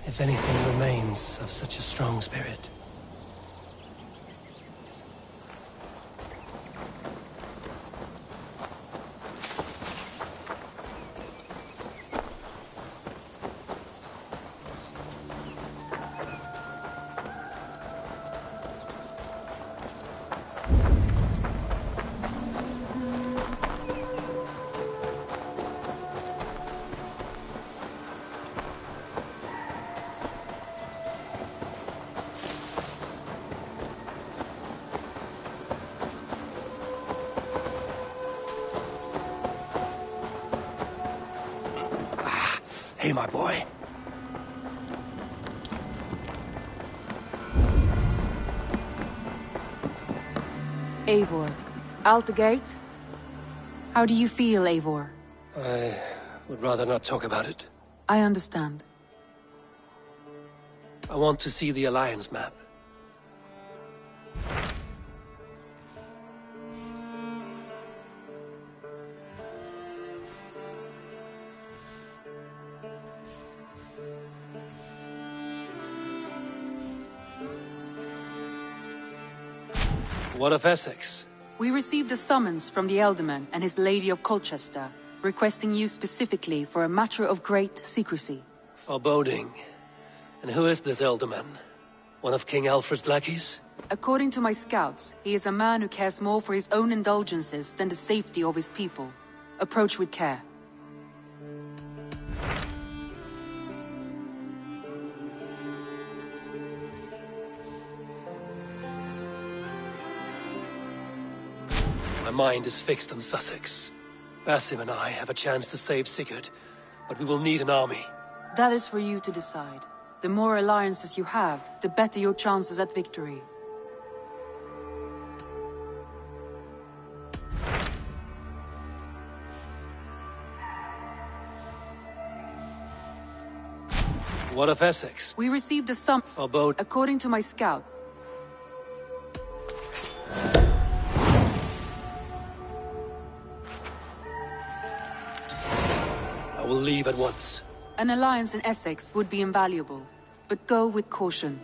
If anything remains of such a strong spirit. Hey, my boy. Eivor, out the gate? How do you feel, Eivor? I would rather not talk about it. I understand. I want to see the Alliance map. What of Essex? We received a summons from the Elderman and his Lady of Colchester, requesting you specifically for a matter of great secrecy. Foreboding. And who is this Elderman? One of King Alfred's lackeys? According to my scouts, he is a man who cares more for his own indulgences than the safety of his people. Approach with care. My mind is fixed on Sussex. Basim and I have a chance to save Sigurd, but we will need an army. That is for you to decide. The more alliances you have, the better your chances at victory. What of Essex? We received a summons. According to my scout. I will leave at once. An alliance in Essex would be invaluable, but go with caution.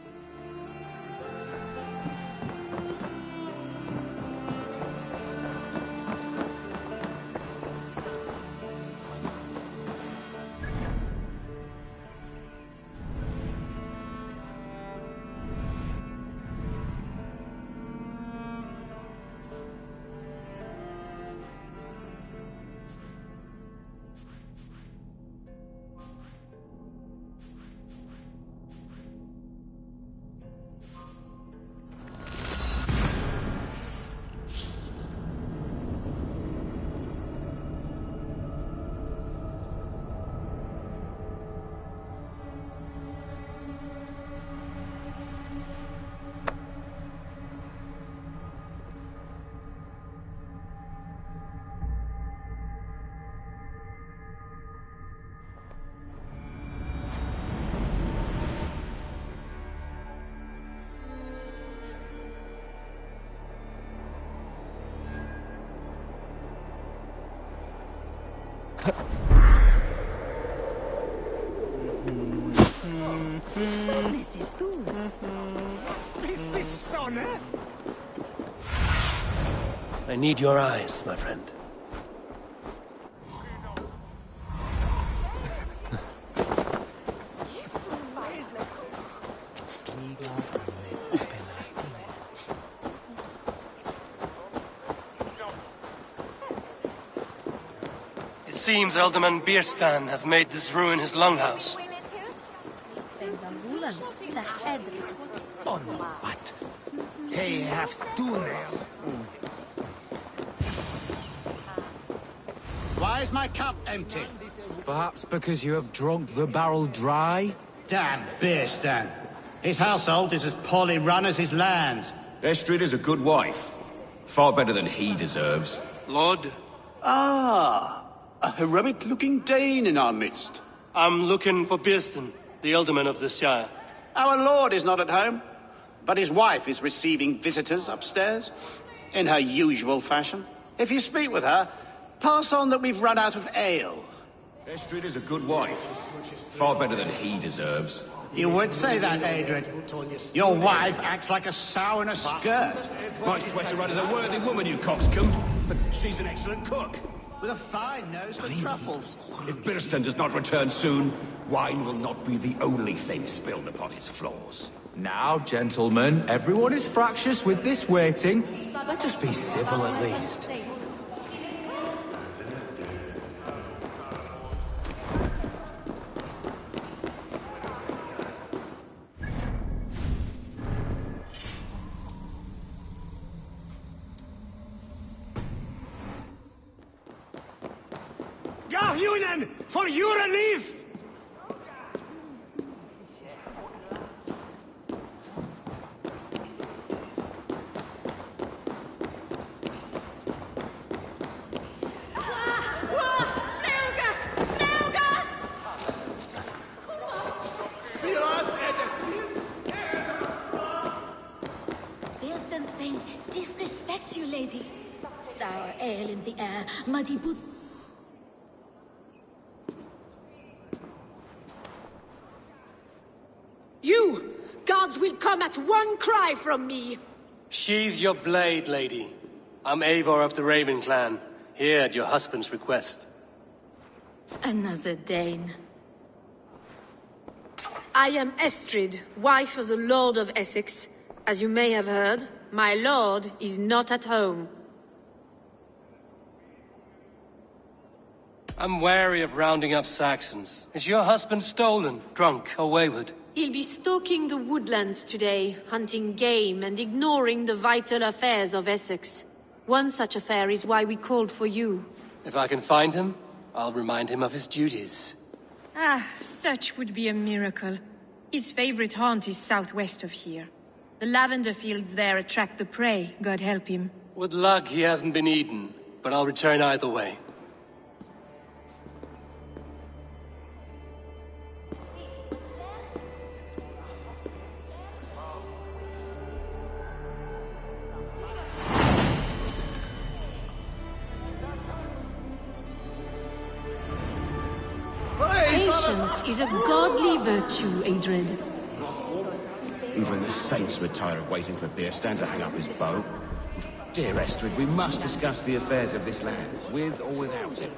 I need your eyes, my friend. It seems Alderman Bierstan has made this ruin his longhouse. Oh no, but he have two nails. Why is my cup empty? Perhaps because you have drunk the barrel dry? Damn Bierstan. His household is as poorly run as his lands. Estrid is a good wife. Far better than he deserves. Lord? Ah, a heroic-looking Dane in our midst. I'm looking for Bierstan, the Alderman of this shire. Our lord is not at home, but his wife is receiving visitors upstairs, in her usual fashion. If you speak with her, pass on that we've run out of ale. Estrid is a good wife. Far better than he deserves. You would say that, Adrian. Your wife acts like a sow in a skirt. My sweater runner's a worthy woman, you coxcomb. But she's an excellent cook. With a fine nose for truffles. If Birston does not return soon, wine will not be the only thing spilled upon his floors. Now, gentlemen, everyone is fractious with this waiting. Let us be civil at least. Garhunen, for your relief! Bilston's things disrespect you, lady. Sour ale in the air, muddy boots. You! Gods will come at one cry from me! Sheathe your blade, lady. I'm Eivor of the Raven clan, here at your husband's request. Another Dane. I am Estrid, wife of the Lord of Essex. As you may have heard, my lord is not at home. I'm wary of rounding up Saxons. Is your husband stolen, drunk, or wayward? He'll be stalking the woodlands today, hunting game and ignoring the vital affairs of Essex. One such affair is why we called for you. If I can find him, I'll remind him of his duties. Ah, such would be a miracle. His favorite haunt is southwest of here. The lavender fields there attract the prey, God help him. With luck, he hasn't been eaten, but I'll return either way. Patience is a godly virtue, Adred. Even the saints were tired of waiting for Birstan to hang up his bow. Dear Estrid, we must discuss the affairs of this land, with or without him.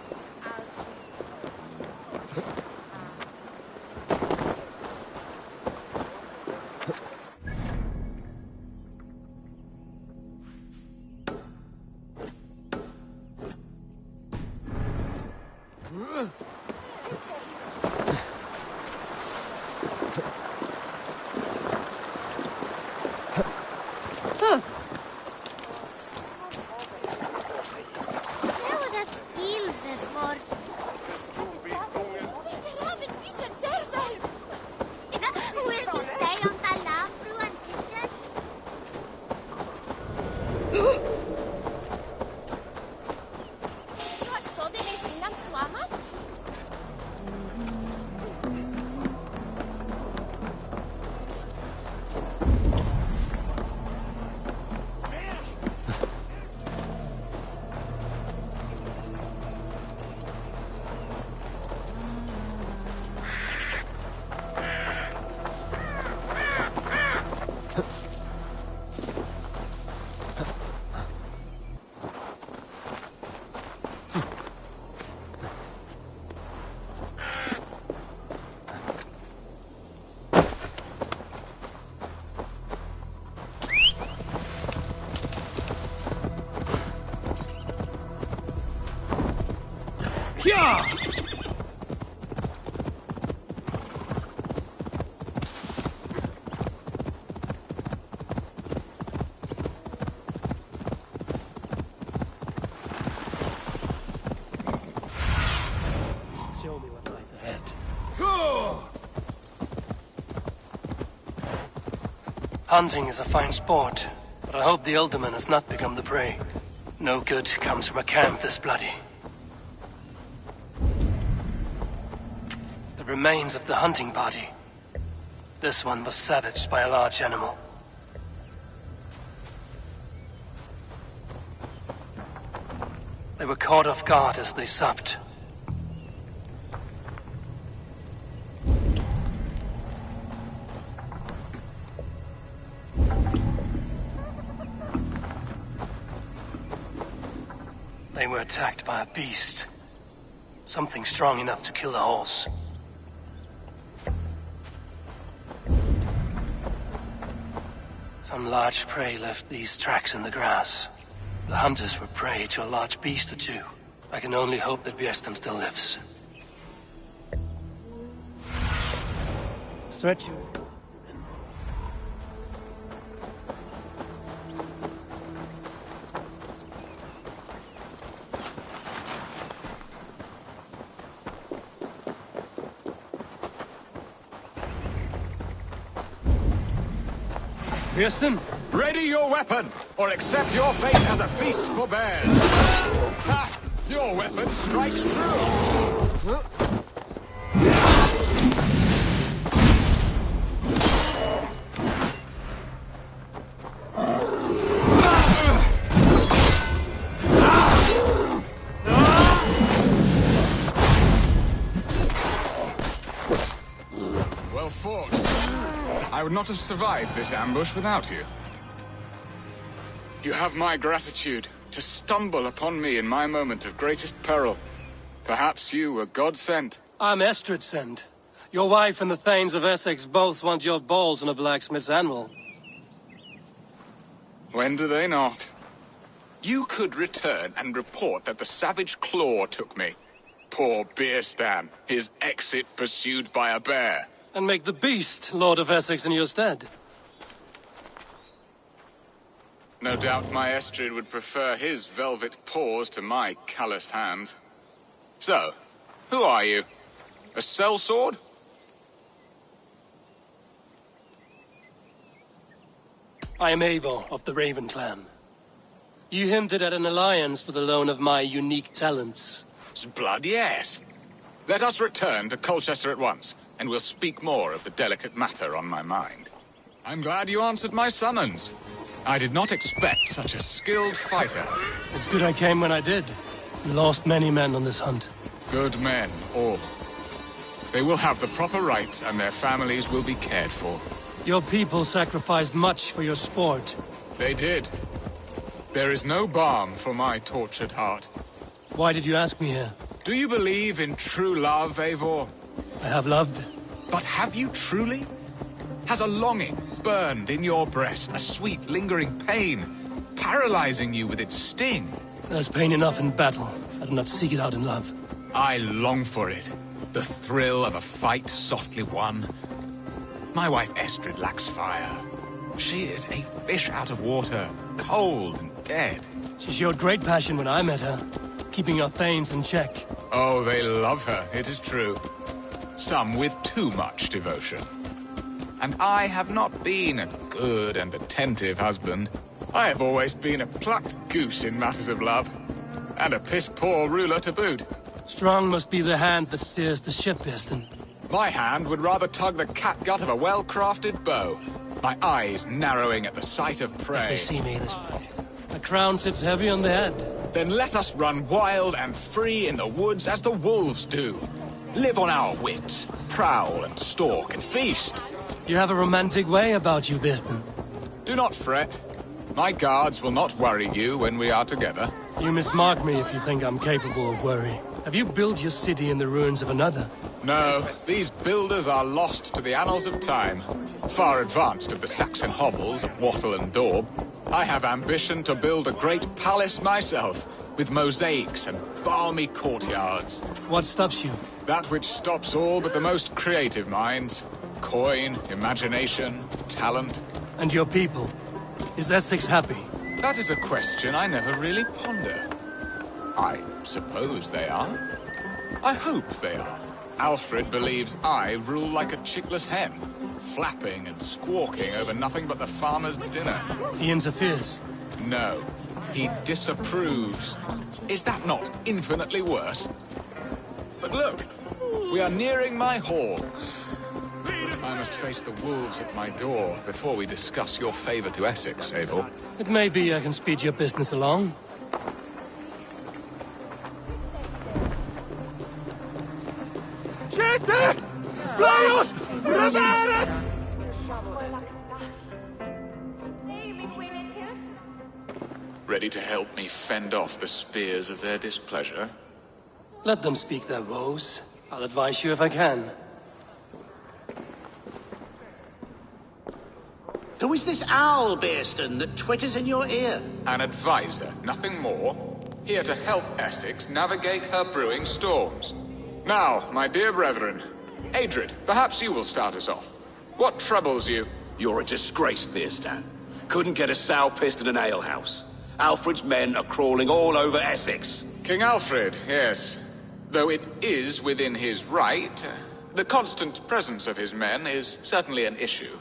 Hunting is a fine sport, but I hope the Alderman has not become the prey. No good comes from a camp this bloody. The remains of the hunting party. This one was savaged by a large animal. They were caught off guard as they supped. were attacked by a beast. Something strong enough to kill a horse. Some large prey left these tracks in the grass. The hunters were prey to a large beast or two. I can only hope that Bjersten still lives. Stretch. Bjersten? Ready your weapon, or accept your fate as a feast for bears. Ha! Your weapon strikes true. Well fought. I would not have survived this ambush without you. You have my gratitude to stumble upon me in my moment of greatest peril. Perhaps you were God-sent. I'm Estrid sent. Your wife and the Thanes of Essex both want your balls on a blacksmith's anvil. When do they not? You could return and report that the savage Claw took me. Poor Bierstan, his exit pursued by a bear. And make the beast Lord of Essex in your stead. No doubt my Estrid would prefer his velvet paws to my calloused hands. So, who are you? A sellsword? I am Eivor of the Raven clan. You hinted at an alliance for the loan of my unique talents. Blood, yes. Let us return to Colchester at once, and we'll speak more of the delicate matter on my mind. I'm glad you answered my summons. I did not expect such a skilled fighter. It's good I came when I did. We lost many men on this hunt. Good men, all. They will have the proper rights, and their families will be cared for. Your people sacrificed much for your sport. They did. There is no balm for my tortured heart. Why did you ask me here? Do you believe in true love, Eivor? I have loved. But have you truly? Has a longing burned in your breast, a sweet, lingering pain, paralyzing you with its sting? There's pain enough in battle. I do not seek it out in love. I long for it. The thrill of a fight softly won. My wife Estrid lacks fire. She is a fish out of water, cold and dead. She showed great passion when I met her, keeping our Thanes in check. Oh, they love her, it is true. Some with too much devotion. And I have not been a good and attentive husband. I have always been a plucked goose in matters of love. And a piss-poor ruler to boot. Strong must be the hand that steers the ship, Bjersten. My hand would rather tug the catgut of a well-crafted bow. My eyes narrowing at the sight of prey. If they see me this way. A crown sits heavy on the head. Then let us run wild and free in the woods as the wolves do. Live on our wits, prowl and stalk and feast. You have a romantic way about you, Bjersten. Do not fret. My guards will not worry you when we are together. You mismark me if you think I'm capable of worry. Have you built your city in the ruins of another? No, these builders are lost to the annals of time. Far advanced of the Saxon hovels of Wattle and Daub. I have ambition to build a great palace myself, with mosaics and balmy courtyards. What stops you? That which stops all but the most creative minds. Coin, imagination, talent. And your people? Is Essex happy? That is a question I never really ponder. I suppose they are. I hope they are. Alfred believes I rule like a chickless hen, flapping and squawking over nothing but the farmer's dinner. He interferes? No, he disapproves. Is that not infinitely worse? But look, we are nearing my hall. I must face the wolves at my door before we discuss your favor to Essex, Eivor. It may be I can speed your business along. Siete! Flajut! Reveret! Ready to help me fend off the spears of their displeasure? Let them speak their woes. I'll advise you if I can. Who is this owl, Bearston, that twitters in your ear? An advisor, nothing more. Here to help Essex navigate her brewing storms. Now, my dear brethren, Adrid, perhaps you will start us off. What troubles you? You're a disgrace, Bearstan. Couldn't get a sow pissed in an alehouse. Alfred's men are crawling all over Essex. King Alfred, yes. Though it is within his right, the constant presence of his men is certainly an issue.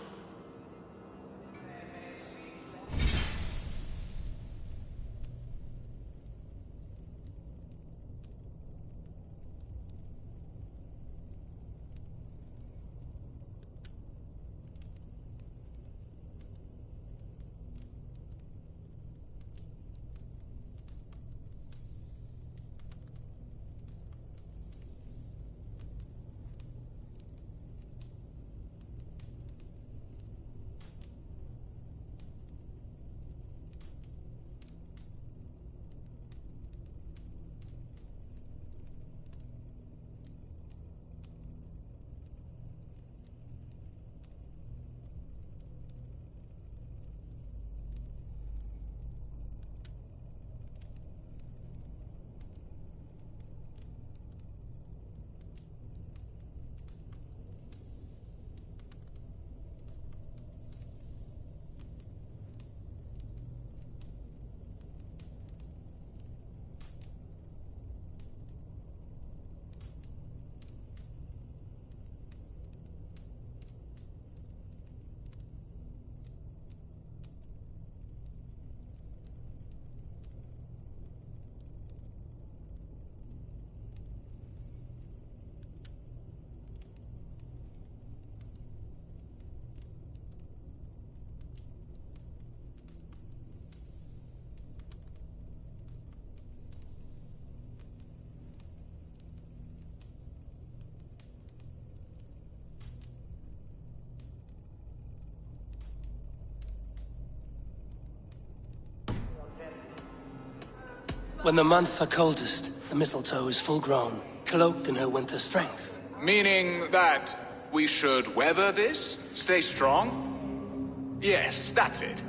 When the months are coldest, the mistletoe is full grown, cloaked in her winter strength. Meaning that we should weather this? Stay strong? Yes, that's it.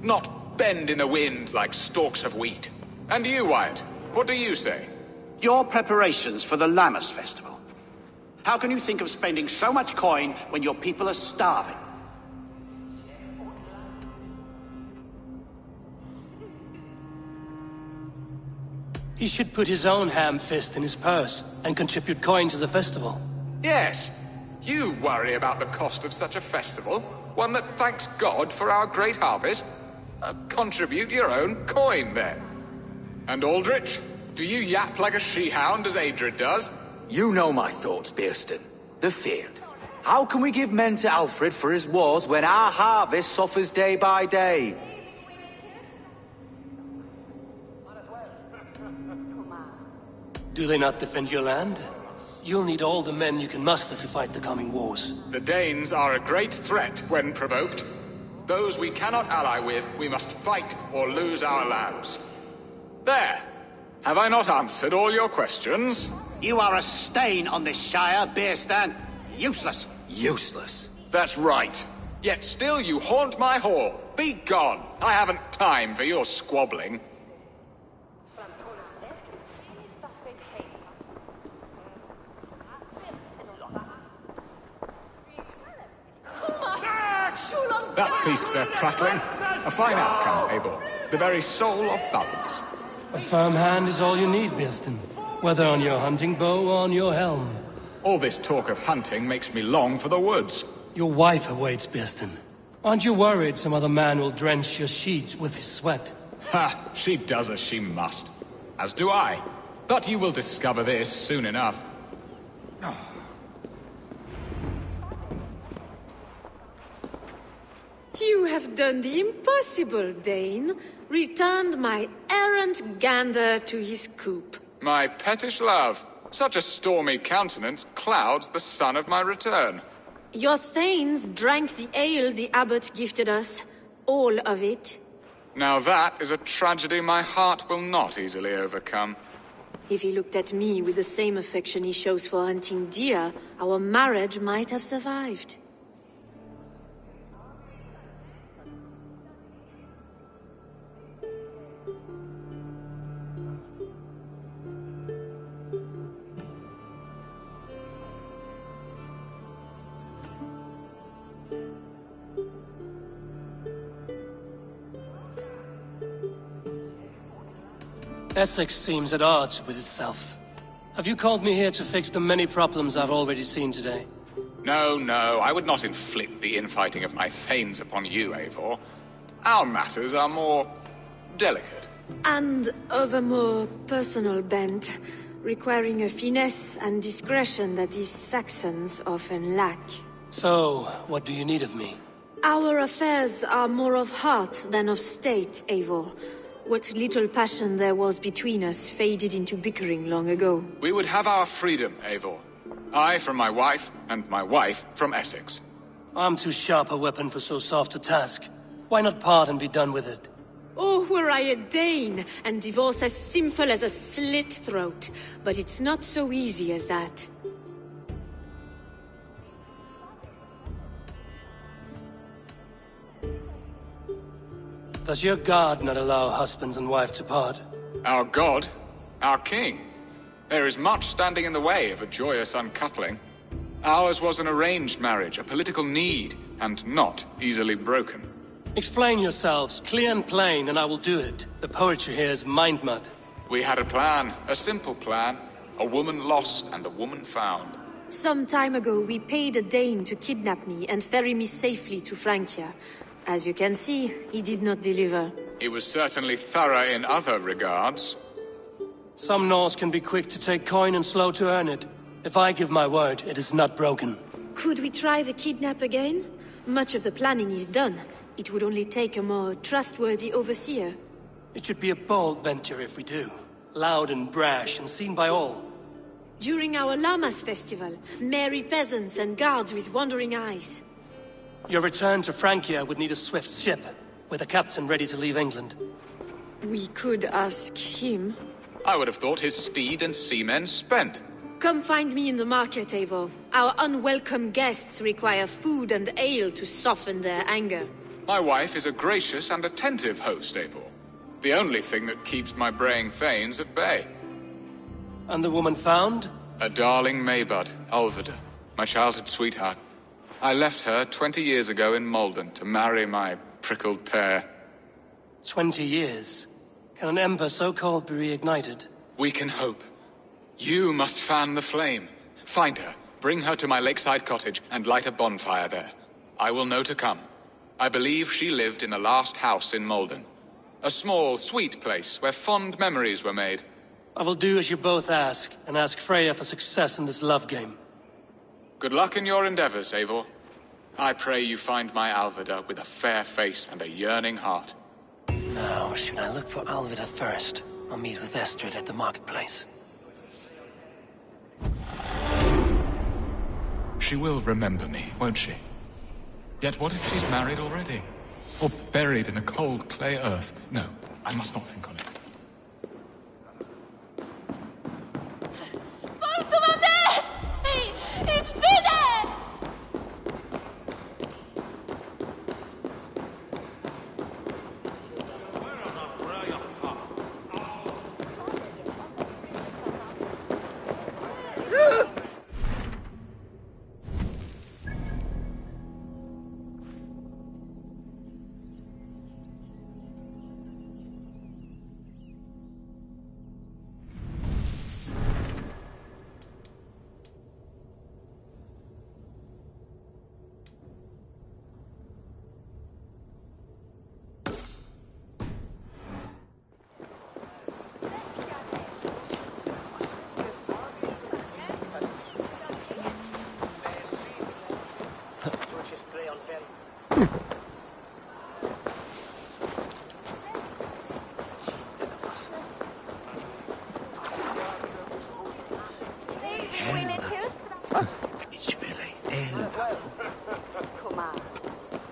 Not bend in the wind like stalks of wheat. And you, Wyatt, what do you say? Your preparations for the Lammas festival. How can you think of spending so much coin when your people are starving? He should put his own ham fist in his purse and contribute coin to the festival. Yes. You worry about the cost of such a festival, one that thanks God for our great harvest. Contribute your own coin, then. And Aldrich, do you yap like a she-hound as Adrid does? You know my thoughts, Bearston. The field. How can we give men to Alfred for his wars when our harvest suffers day by day? Do they not defend your land? You'll need all the men you can muster to fight the coming wars. The Danes are a great threat when provoked. Those we cannot ally with, we must fight or lose our lands. There. Have I not answered all your questions? You are a stain on this shire, Bearstan. Useless. Useless. That's right. Yet still you haunt my hall. Be gone. I haven't time for your squabbling. That ceased their prattling. A fine outcome, Eivor. The very soul of balance. A firm hand is all you need, Bearston. Whether on your hunting bow or on your helm. All this talk of hunting makes me long for the woods. Your wife awaits, Bearston. Aren't you worried some other man will drench your sheets with his sweat? Ha! She does as she must. As do I. But you will discover this soon enough. You have done the impossible, Dane. Returned my errant gander to his coop. My pettish love. Such a stormy countenance clouds the sun of my return. Your thanes drank the ale the abbot gifted us. All of it. Now that is a tragedy my heart will not easily overcome. If he looked at me with the same affection he shows for hunting deer, our marriage might have survived. Essex seems at odds with itself. Have you called me here to fix the many problems I've already seen today? No, no, I would not inflict the infighting of my thanes upon you, Eivor. Our matters are more delicate. And of a more personal bent, requiring a finesse and discretion that these Saxons often lack. So, what do you need of me? Our affairs are more of heart than of state, Eivor. What little passion there was between us faded into bickering long ago. We would have our freedom, Eivor. I from my wife, and my wife from Essex. I'm too sharp a weapon for so soft a task. Why not part and be done with it? Oh, were I a Dane, and divorce as simple as a slit throat. But it's not so easy as that. Does your god not allow husband and wife to part? Our god? Our king? There is much standing in the way of a joyous uncoupling. Ours was an arranged marriage, a political need, and not easily broken. Explain yourselves, clear and plain, and I will do it. The poetry here is mind mud. We had a plan, a simple plan. A woman lost and a woman found. Some time ago, we paid a Dane to kidnap me and ferry me safely to Francia. As you can see, he did not deliver. He was certainly thorough in other regards. Some Norse can be quick to take coin and slow to earn it. If I give my word, it is not broken. Could we try the kidnap again? Much of the planning is done. It would only take a more trustworthy overseer. It should be a bold venture if we do. Loud and brash and seen by all. During our Llamas festival, merry peasants and guards with wandering eyes. Your return to Francia would need a swift ship, with a captain ready to leave England. We could ask him. I would have thought his steed and seamen spent. Come find me in the market, Eivor. Our unwelcome guests require food and ale to soften their anger. My wife is a gracious and attentive host, Eivor. The only thing that keeps my braying thanes at bay. And the woman found? A darling Maybud, Ulvida, my childhood sweetheart. I left her 20 years ago in Malden to marry my prickled pear. 20 years? Can an ember so cold be reignited? We can hope. You must fan the flame. Find her, bring her to my lakeside cottage, and light a bonfire there. I will know to come. I believe she lived in the last house in Malden. A small, sweet place where fond memories were made. I will do as you both ask, and ask Freya for success in this love game. Good luck in your endeavors, Eivor. I pray you find my Alvida with a fair face and a yearning heart. Now, should I look for Alvida first, or meet with Estrid at the marketplace? She will remember me, won't she? Yet what if she's married already? Or buried in the cold clay earth? No, I must not think on it. Ich bitte!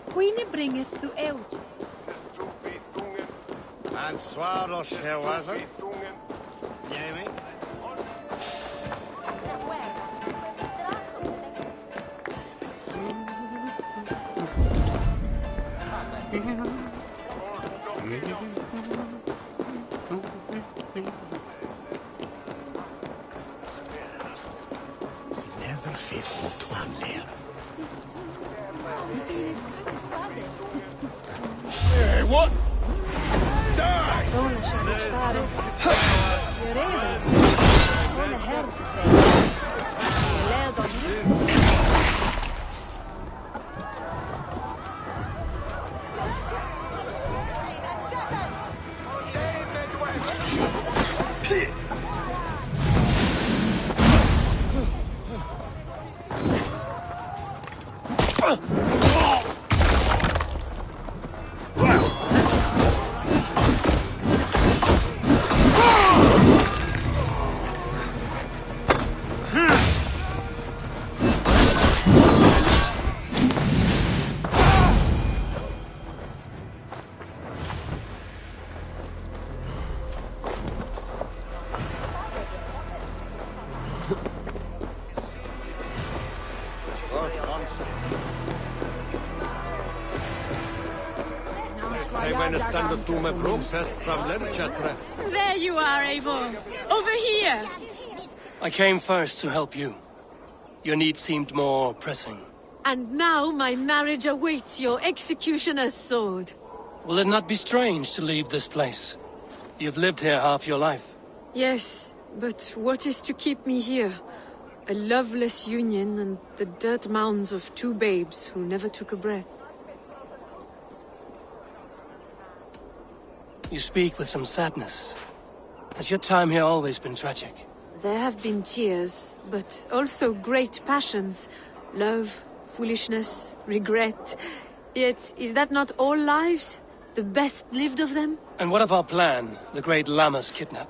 Queen bringes to Eut. Ansvar och Shewaza. Jamie. Leatherface mot Wanler. Hey, what? Sono sciarpare. Fiorevole. Come herbe. There you are, Eivor. Over here. I came first to help you. Your need seemed more pressing. And now my marriage awaits your executioner's sword. Will it not be strange to leave this place? You've lived here half your life. Yes, but what is to keep me here? A loveless union and the dirt mounds of two babes who never took a breath. You speak with some sadness. Has your time here always been tragic? There have been tears, but also great passions. Love, foolishness, regret. Yet, is that not all lives? The best lived of them? And what of our plan, the great Lamma's kidnap?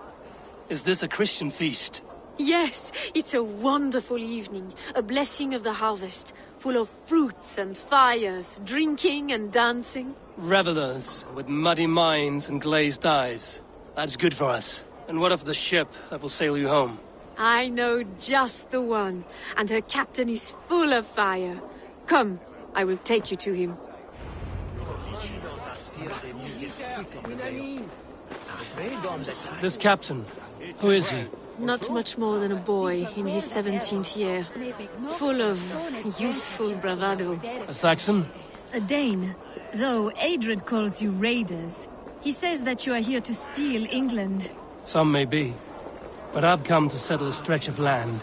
Is this a Christian feast? Yes, it's a wonderful evening. A blessing of the harvest, full of fruits and fires, drinking and dancing. Revelers with muddy minds and glazed eyes. That's good for us. And what of the ship that will sail you home? I know just the one, and her captain is full of fire. Come, I will take you to him. This captain, who is he? Not much more than a boy in his 17th year. Full of youthful bravado. A Saxon? A Dane. Though Adred calls you raiders. He says that you are here to steal England. Some may be. But I've come to settle a stretch of land.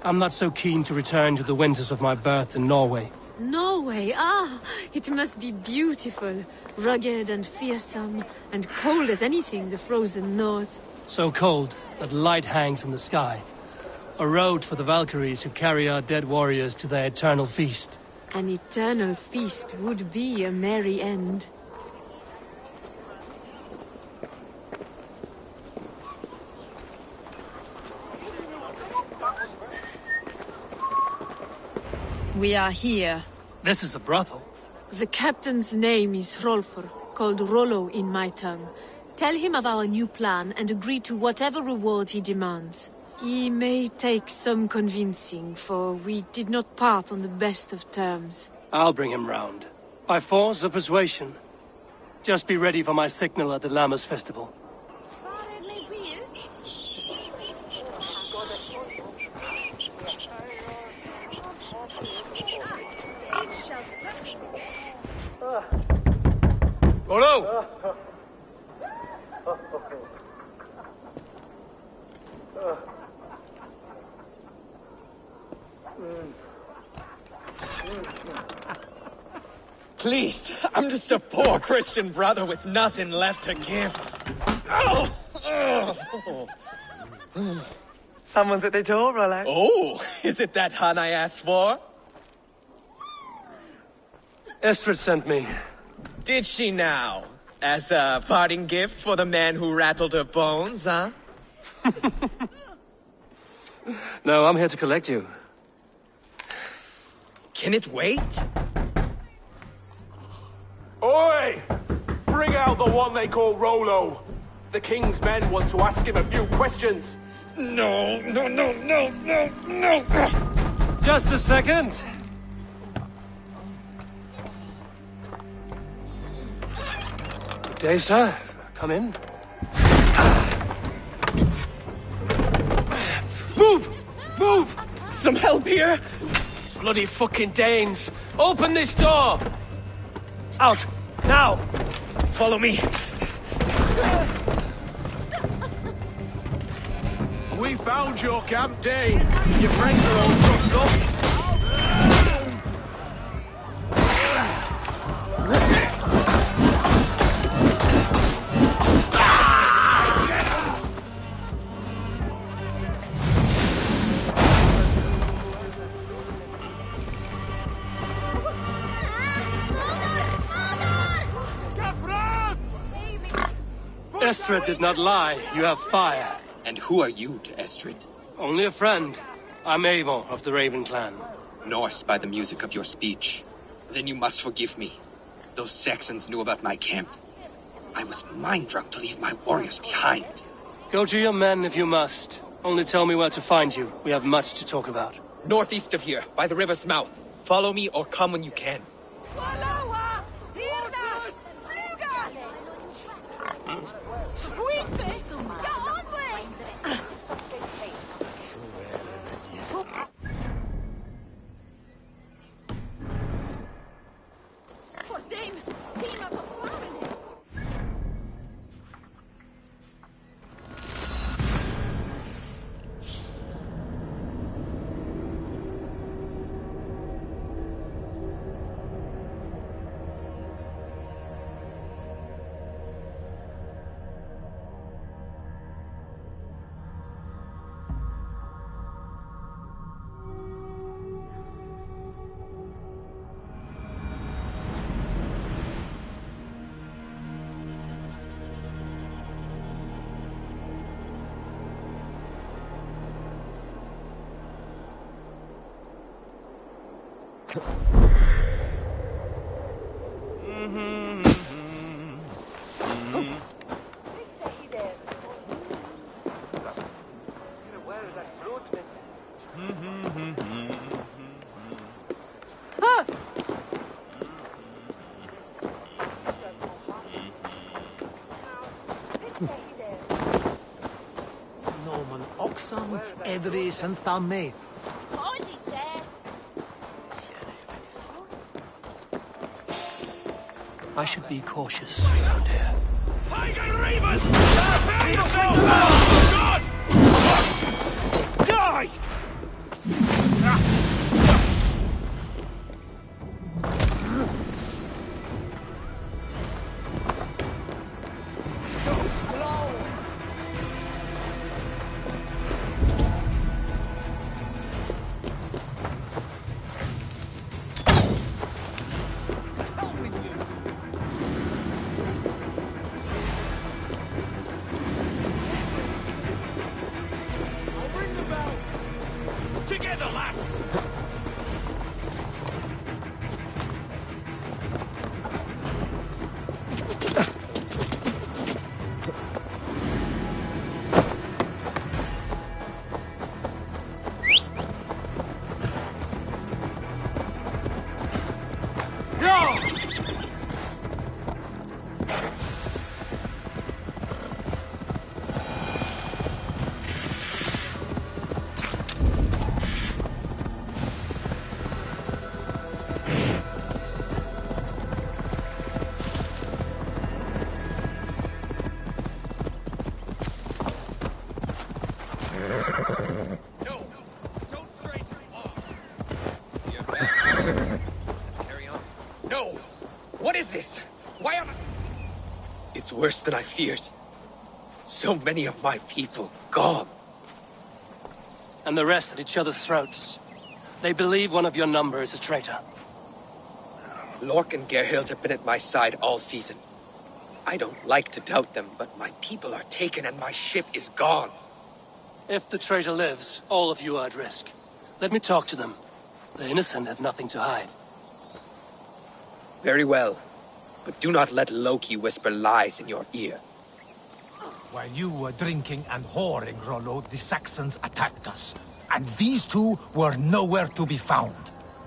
I'm not so keen to return to the winters of my birth in Norway. Norway? Ah, it must be beautiful. Rugged and fearsome, and cold as anything the frozen north. So cold that light hangs in the sky. A road for the Valkyries who carry our dead warriors to their eternal feast. An eternal feast would be a merry end. We are here. This is a brothel. The captain's name is Hrolfr, called Rollo in my tongue. Tell him of our new plan and agree to whatever reward he demands. He may take some convincing, for we did not part on the best of terms. I'll bring him round. By force or persuasion. Just be ready for my signal at the Lammas festival. Rollo! Please, I'm just a poor Christian brother with nothing left to give. Someone's at the door, Rollo. Oh, is it that hun I asked for? Estrid sent me. Did she now? As a parting gift for the man who rattled her bones, huh? No, I'm here to collect you. Can it wait? Oi! Bring out the one they call Rollo. The king's men want to ask him a few questions. No. Just a second. Good day, sir. Come in. Move! Move! Some help here? Bloody fucking Danes! Open this door! Out! Now! Follow me! We found your camp, Dane. Your friends are all trussed up. Estrid did not lie. You have fire. And who are you to Estrid? Only a friend. I'm Avon of the Raven clan. Norse by the music of your speech. Then you must forgive me. Those Saxons knew about my camp. I was mind-drunk to leave my warriors behind. Go to your men if you must. Only tell me where to find you. We have much to talk about. Northeast of here, by the river's mouth. Follow me or come when you can. Norman Oxam, Edris and Talmaid. I should be cautious around here. Pagan Reavers! God! Die! Together, lads! No! What is this? Why am I... It's worse than I feared. So many of my people gone. And the rest at each other's throats. They believe one of your number is a traitor. Lork and Gerhild have been at my side all season. I don't like to doubt them, but my people are taken and my ship is gone. If the traitor lives, all of you are at risk. Let me talk to them. The innocent have nothing to hide. Very well. but do not let Loki whisper lies in your ear. While you were drinking and whoring, Rollo, the Saxons attacked us. And these two were nowhere to be found.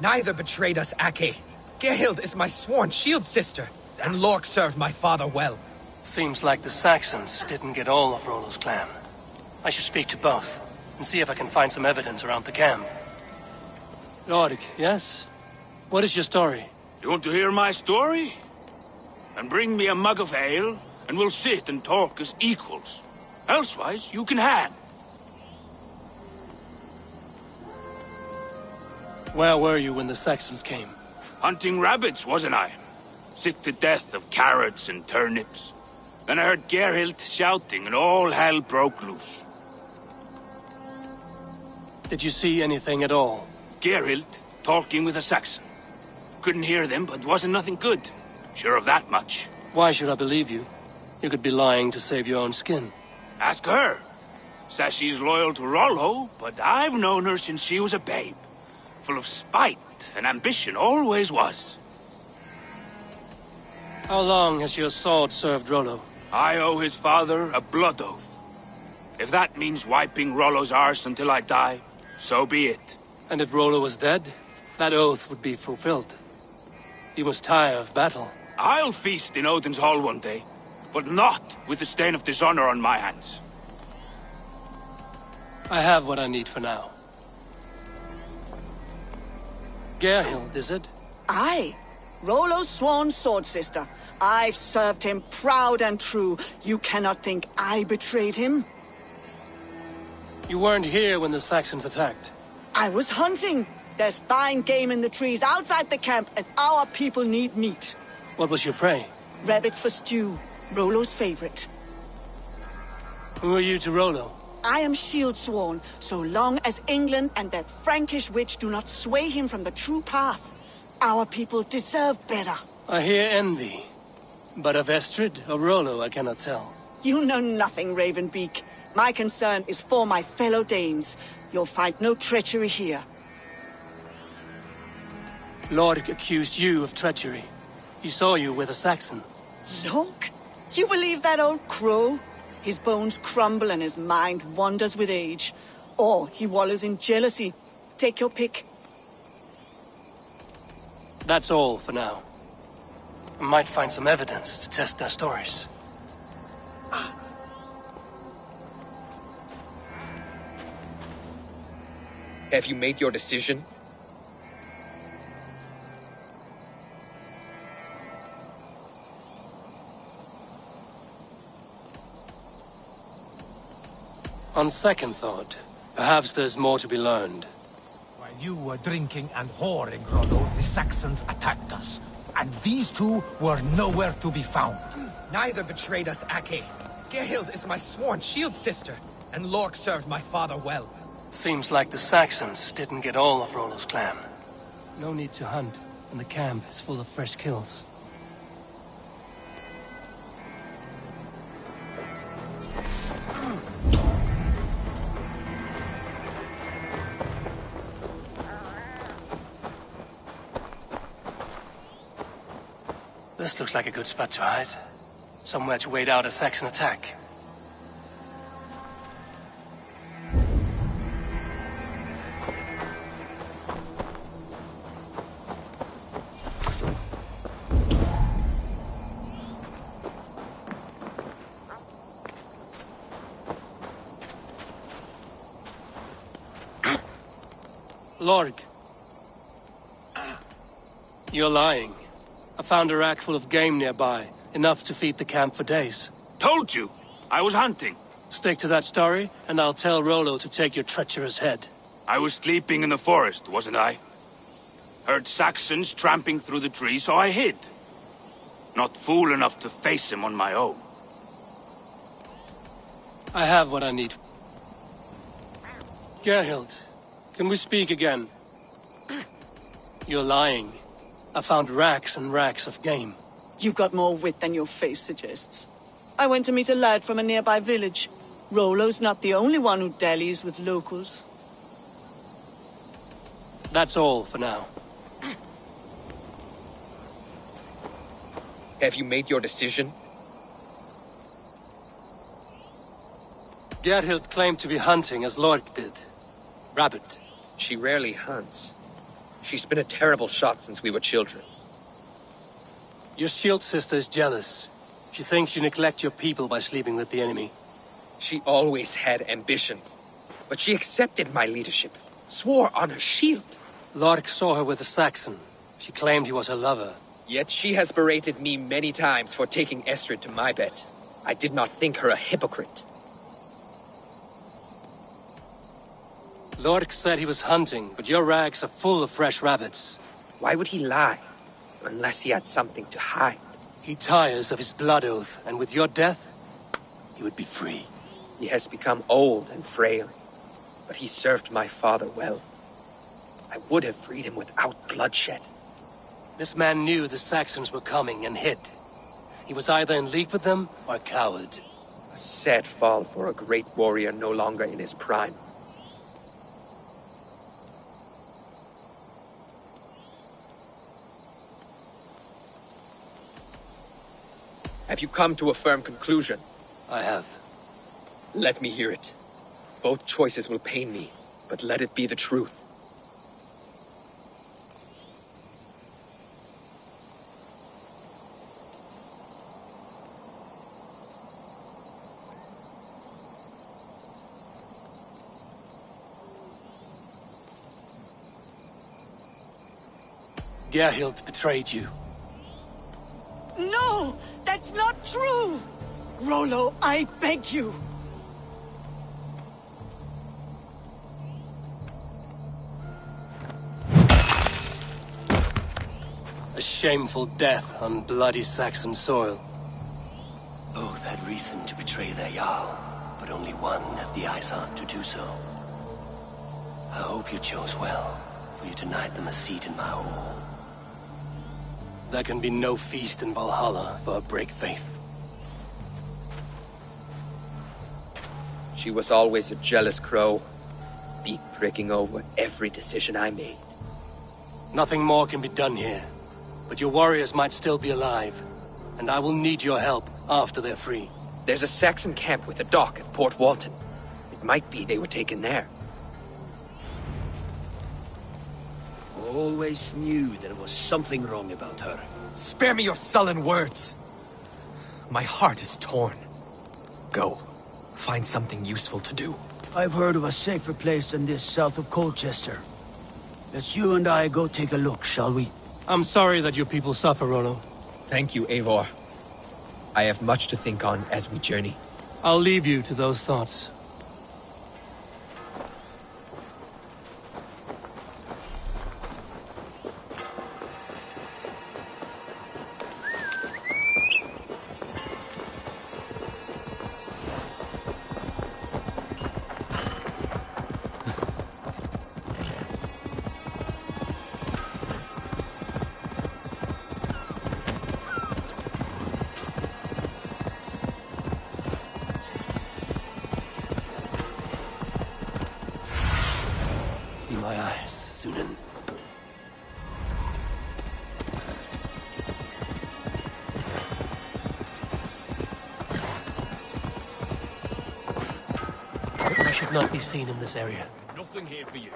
Neither betrayed us, Ake. Gerhild is my sworn shield sister, and Lork served my father well. Seems like the Saxons didn't get all of Rollo's clan. I should speak to both, and see if I can find some evidence around the camp. Lork, yes? What is your story? You want to hear my story? And bring me a mug of ale, and we'll sit and talk as equals. Elsewise, you can hang. Where were you when the Saxons came? Hunting rabbits, wasn't I? Sick to death of carrots and turnips. Then I heard Gerhild shouting, and all hell broke loose. Did you see anything at all? Gerhild talking with a Saxon. Couldn't hear them, but wasn't nothing good. Sure of that much. Why should I believe you? You could be lying to save your own skin. Ask her. Says she's loyal to Rollo, but I've known her since she was a babe. Full of spite and ambition, always was. How long has your sword served Rollo? I owe his father a blood oath. If that means wiping Rollo's arse until I die, so be it. And if Rollo was dead, that oath would be fulfilled. You must tire of battle. I'll feast in Odin's hall one day, but not with the stain of dishonor on my hands. I have what I need for now. Gerhild, is it? Aye. Rollo's sworn sword sister. I've served him proud and true. You cannot think I betrayed him? You weren't here when the Saxons attacked. I was hunting. There's fine game in the trees outside the camp, and our people need meat. What was your prey? Rabbits for stew. Rollo's favorite. Who are you to Rollo? I am shield sworn, so long as England and that Frankish witch do not sway him from the true path. Our people deserve better. I hear envy. But of Estrid or Rollo, I cannot tell. You know nothing, Ravenbeak. My concern is for my fellow Danes. You'll find no treachery here. Lork accused you of treachery. He saw you with a Saxon. Lork? You believe that old crow? His bones crumble and his mind wanders with age. Or he wallows in jealousy. Take your pick. That's all for now. I might find some evidence to test their stories. Have you made your decision? On second thought, perhaps there's more to be learned. While you were drinking and whoring, Rollo, the Saxons attacked us. And these two were nowhere to be found. Neither betrayed us, Ake. Gerhild is my sworn shield sister, and Lork served my father well. Seems like the Saxons didn't get all of Rollo's clan. No need to hunt, and the camp is full of fresh kills. This looks like a good spot to hide. Somewhere to wait out a Saxon attack. Lorg. You're lying. I found a rack full of game nearby, enough to feed the camp for days. Told you! I was hunting. Stick to that story, and I'll tell Rollo to take your treacherous head. I was sleeping in the forest, wasn't I? Heard Saxons tramping through the trees, so I hid. Not fool enough to face him on my own. I have what I need. Gerhild, can we speak again? You're lying. I found racks and racks of game. You've got more wit than your face suggests. I went to meet a lad from a nearby village. Rollo's not the only one who dallies with locals. That's all for now. Have you made your decision? Gerhild claimed to be hunting as Lork did. Rabbit. She rarely hunts. She's been a terrible shot since we were children. Your shield sister is jealous. She thinks you neglect your people by sleeping with the enemy. She always had ambition. But she accepted my leadership. Swore on her shield. Lork saw her with a Saxon. She claimed he was her lover. Yet she has berated me many times for taking Estrid to my bed. I did not think her a hypocrite. Lork said he was hunting, but your rags are full of fresh rabbits. Why would he lie? Unless he had something to hide. He tires of his blood oath, and with your death, he would be free. He has become old and frail, but he served my father well. I would have freed him without bloodshed. This man knew the Saxons were coming and hid. He was either in league with them or a coward. A sad fall for a great warrior no longer in his prime. Have you come to a firm conclusion? I have. Let me hear it. Both choices will pain me, but let it be the truth. Gerhild betrayed you. No! That's not true! Rollo, I beg you! A shameful death on bloody Saxon soil. Both had reason to betray their Jarl, but only one had the ice heart to do so. I hope you chose well, for you denied them a seat in my hall. There can be no feast in Valhalla for a break faith. She was always a jealous crow, beak pricking over every decision I made. Nothing more can be done here, but your warriors might still be alive, and I will need your help after they're free. There's a Saxon camp with a dock at Port Walton. It might be they were taken there. Always knew there was something wrong about her. Spare me your sullen words. My heart is torn. Go. Find something useful to do. I've heard of a safer place than this south of Colchester. Let's you and I go take a look, shall we? I'm sorry that your people suffer, Rollo. Thank you, Eivor. I have much to think on as we journey. I'll leave you to those thoughts. My eyes, Sunan. I should not be seen in this area. Nothing here for you.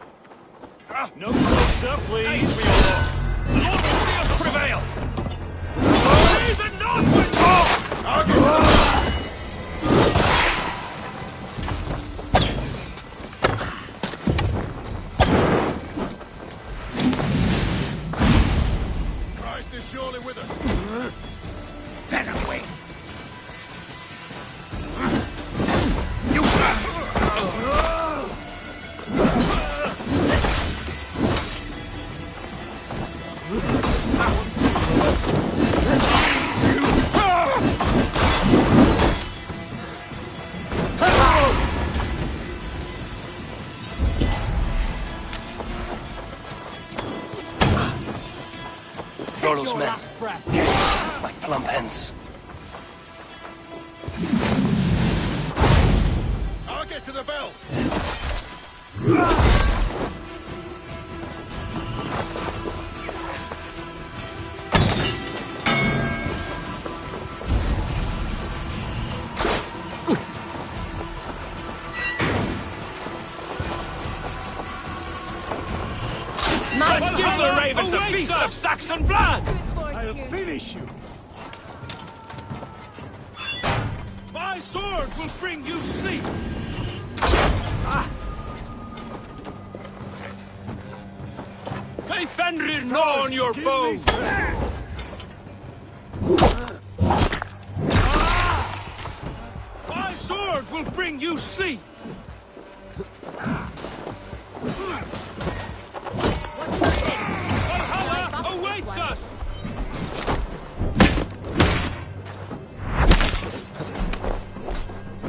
No closer, please. The Lord will see us prevail. The northward! Christ is surely with us. Then away. Rollo's men. Caged like plump hens. I'll get to the bell. of Saxon blood! I'll finish you! My sword will bring you sleep! May Fenrir gnaw on your bones! My sword will bring you sleep! Valhalla awaits us!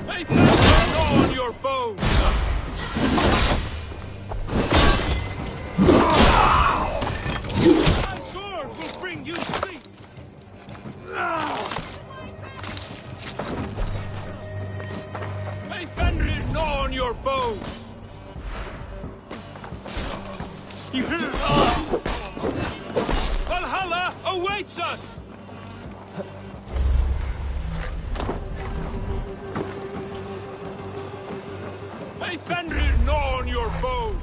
May Fenrir gnaw on your bones! My sword will bring you sleep! May Fenrir gnaw on your bones! Valhalla awaits us! May Fenrir gnaw on your bones!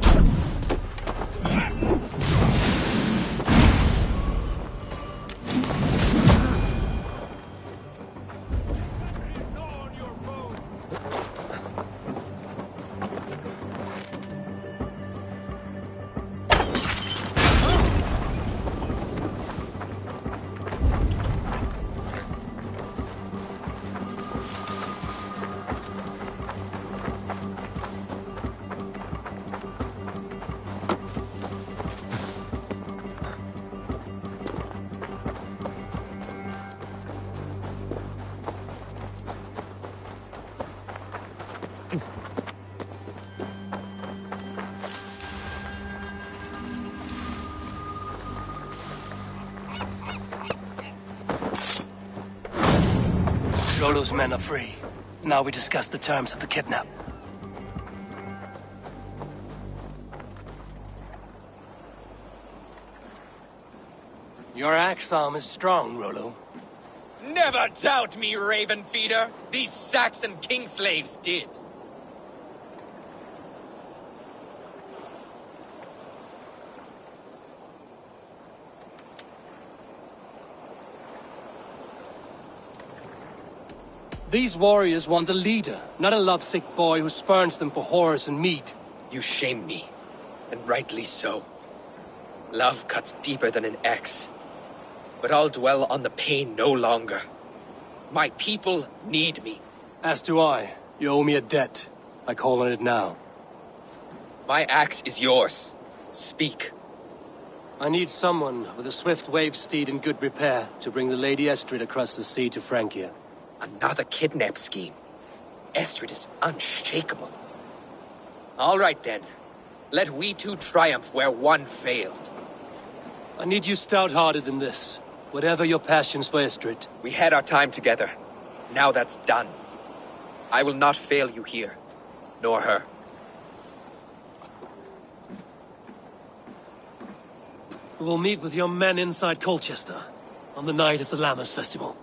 Rollo's men are free. Now we discuss the terms of the kidnap. Your axe arm is strong, Rollo. Never doubt me, Raven Feeder. These Saxon king slaves did. These warriors want a leader, not a lovesick boy who spurns them for horrors and meat. You shame me, and rightly so. Love cuts deeper than an axe. But I'll dwell on the pain no longer. My people need me. As do I. You owe me a debt. I call on it now. My axe is yours. Speak. I need someone with a swift wave steed in good repair to bring the Lady Estrid across the sea to Francia. Another kidnap scheme. Estrid is unshakable. All right then. Let we two triumph where one failed. I need you stout-hearted than this. Whatever your passions for Estrid. We had our time together. Now that's done. I will not fail you here. Nor her. We will meet with your men inside Colchester on the night of the Lammas Festival.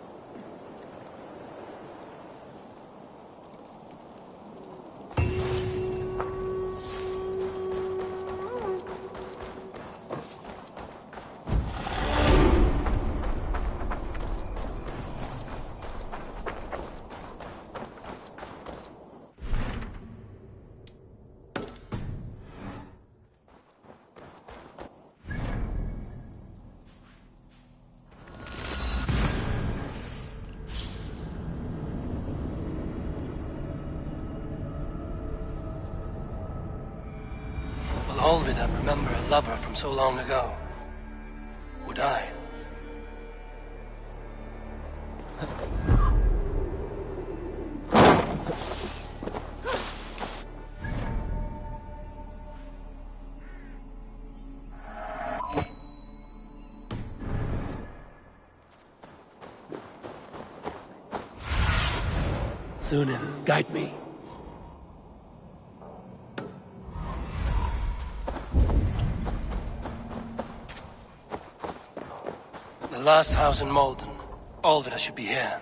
Alvid, I remember a lover from so long ago. Would I? Zunin, guide me. The last house in Malden. Alvida should be here.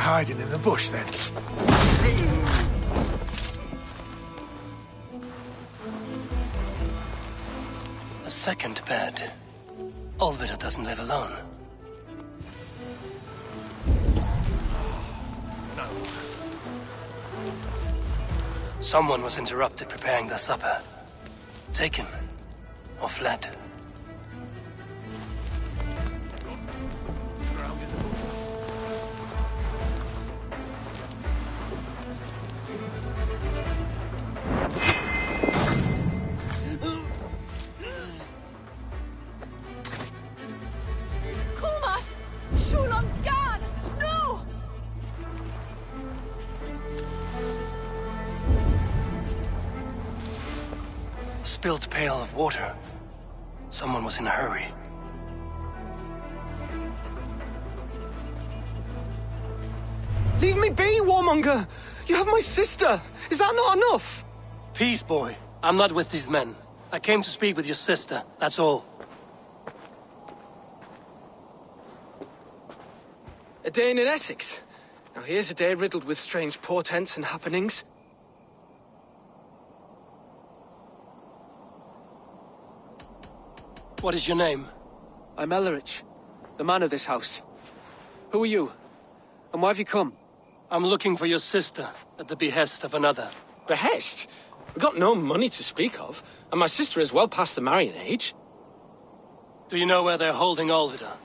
hiding in the bush, then. A second bed. Olvida doesn't live alone. Someone was interrupted preparing their supper. Taken. Or fled. Spilled pail of water. Someone was in a hurry. Leave me be, warmonger! You have my sister! Is that not enough? Peace, boy. I'm not with these men. I came to speak with your sister, that's all. A day in Essex. Now here's a day riddled with strange portents and happenings. What is your name? I'm Ellerich, the man of this house. Who are you? And why have you come? I'm looking for your sister, at the behest of another. Behest? We've got no money to speak of, and my sister is well past the marrying age. Do you know where they're holding Olvida?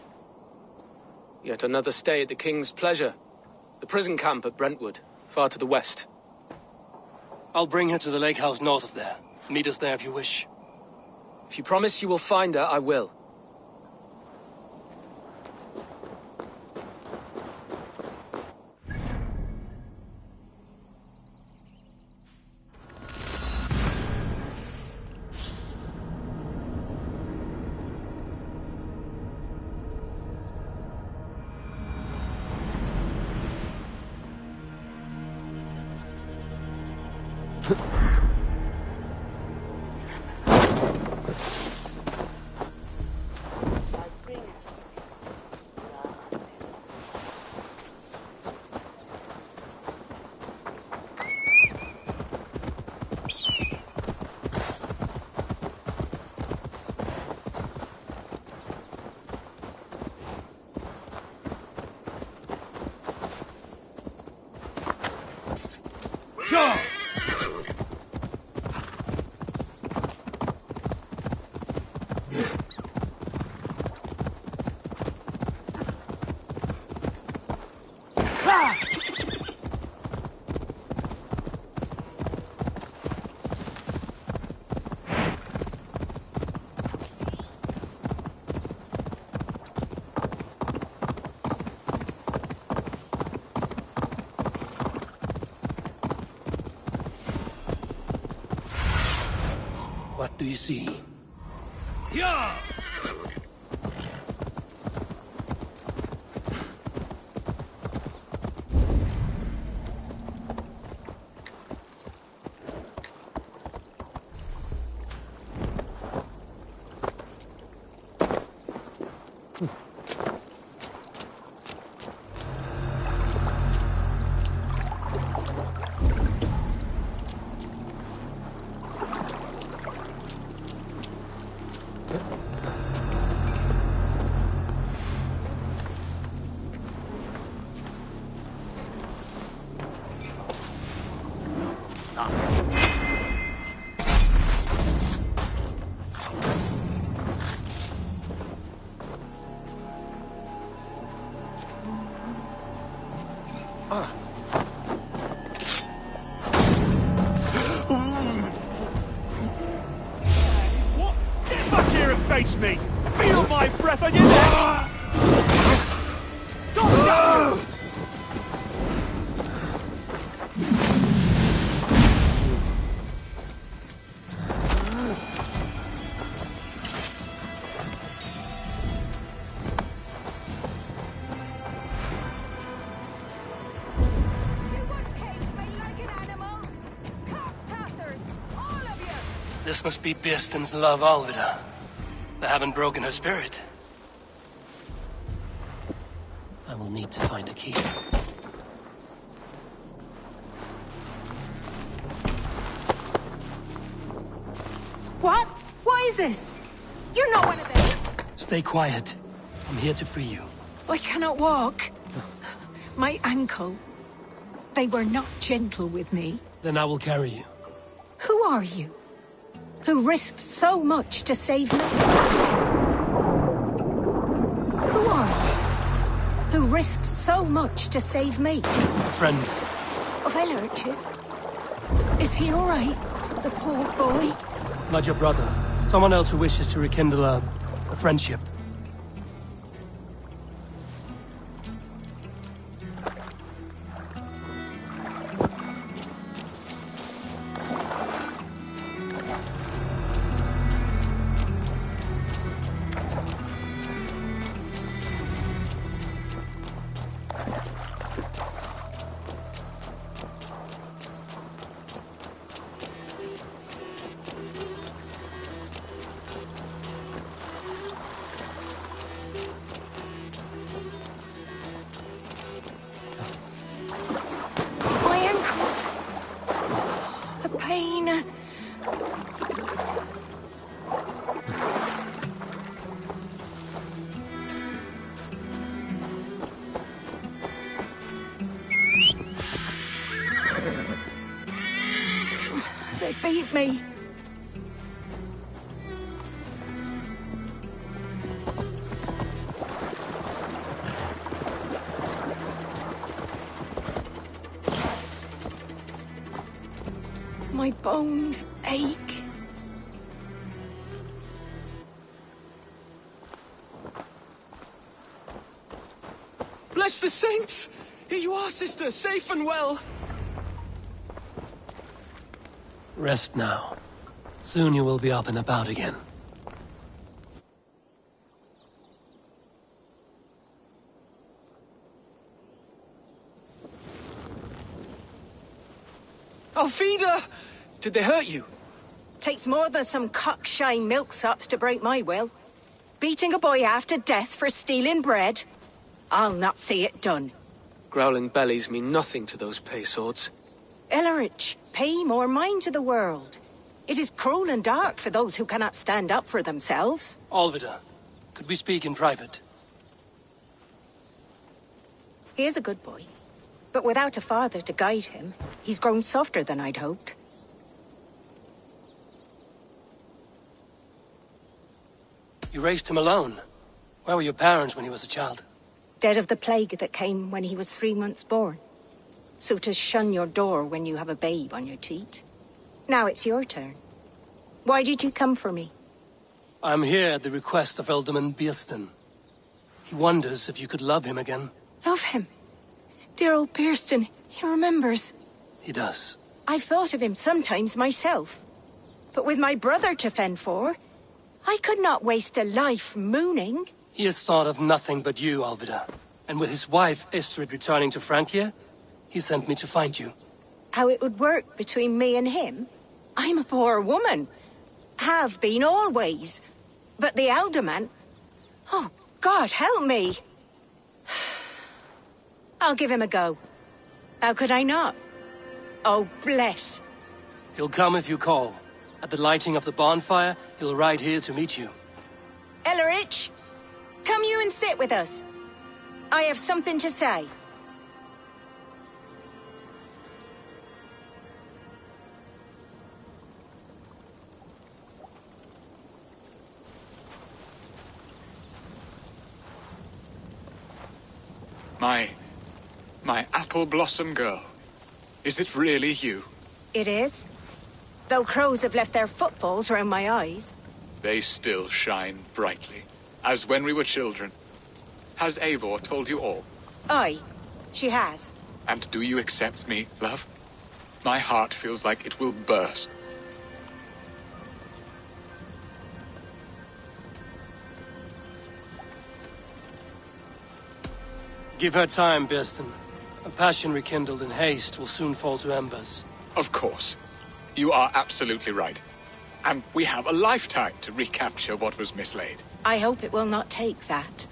Yet another stay at the King's pleasure. The prison camp at Brentwood, far to the west. I'll bring her to the lake house north of there. Meet us there if you wish. If you promise you will find her, I will. Sure! What do you see? Yeah! What? Get back here and face me! Feel my breath on your neck! Go! This must be Birsten's love, Olvida. They haven't broken her spirit. I will need to find a key. What? What is this? You're not one of them. Stay quiet. I'm here to free you. I cannot walk. My ankle. They were not gentle with me. Then I will carry you. Who are you? Who risked so much to save me? Who are you? Who risked so much to save me? A friend. Of Elrich's? Is he all right? The poor boy? Not your brother. Someone else who wishes to rekindle a friendship. They beat me. My bones ache. Bless the saints! Here you are, sister, safe and well. Rest now. Soon you will be up and about again. Alfida! Did they hurt you? Takes more than some cockshy milksops to break my will. Beating a boy half to death for stealing bread? I'll not see it done. Growling bellies mean nothing to those pay swords. Elrich, pay more mind to the world. It is cruel and dark for those who cannot stand up for themselves. Alvida, could we speak in private? He is a good boy. But without a father to guide him, he's grown softer than I'd hoped. You raised him alone. Where were your parents when he was a child? Dead of the plague that came when he was 3 months born. So to shun your door when you have a babe on your teat. Now it's your turn. Why did you come for me? I'm here at the request of Ealdorman Bearston. He wonders if you could love him again. Love him? Dear old Bearston, he remembers. He does. I've thought of him sometimes myself. But with my brother to fend for, I could not waste a life mooning. He has thought of nothing but you, Alvida. And with his wife, Istrid, returning to Francia, he sent me to find you. How it would work between me and him? I'm a poor woman. Have been always. But the Ealdorman... Oh, God, help me! I'll give him a go. How could I not? Oh, bless. He'll come if you call. At the lighting of the bonfire, he'll ride here to meet you. Elrich, come you and sit with us. I have something to say. My apple blossom girl. Is it really you? It is. Though crows have left their footfalls round my eyes. They still shine brightly, as when we were children. Has Eivor told you all? Aye, she has. And do you accept me, love? My heart feels like it will burst. Give her time, Bearston. A passion rekindled in haste will soon fall to embers. Of course. You are absolutely right. And we have a lifetime to recapture what was mislaid. I hope it will not take that.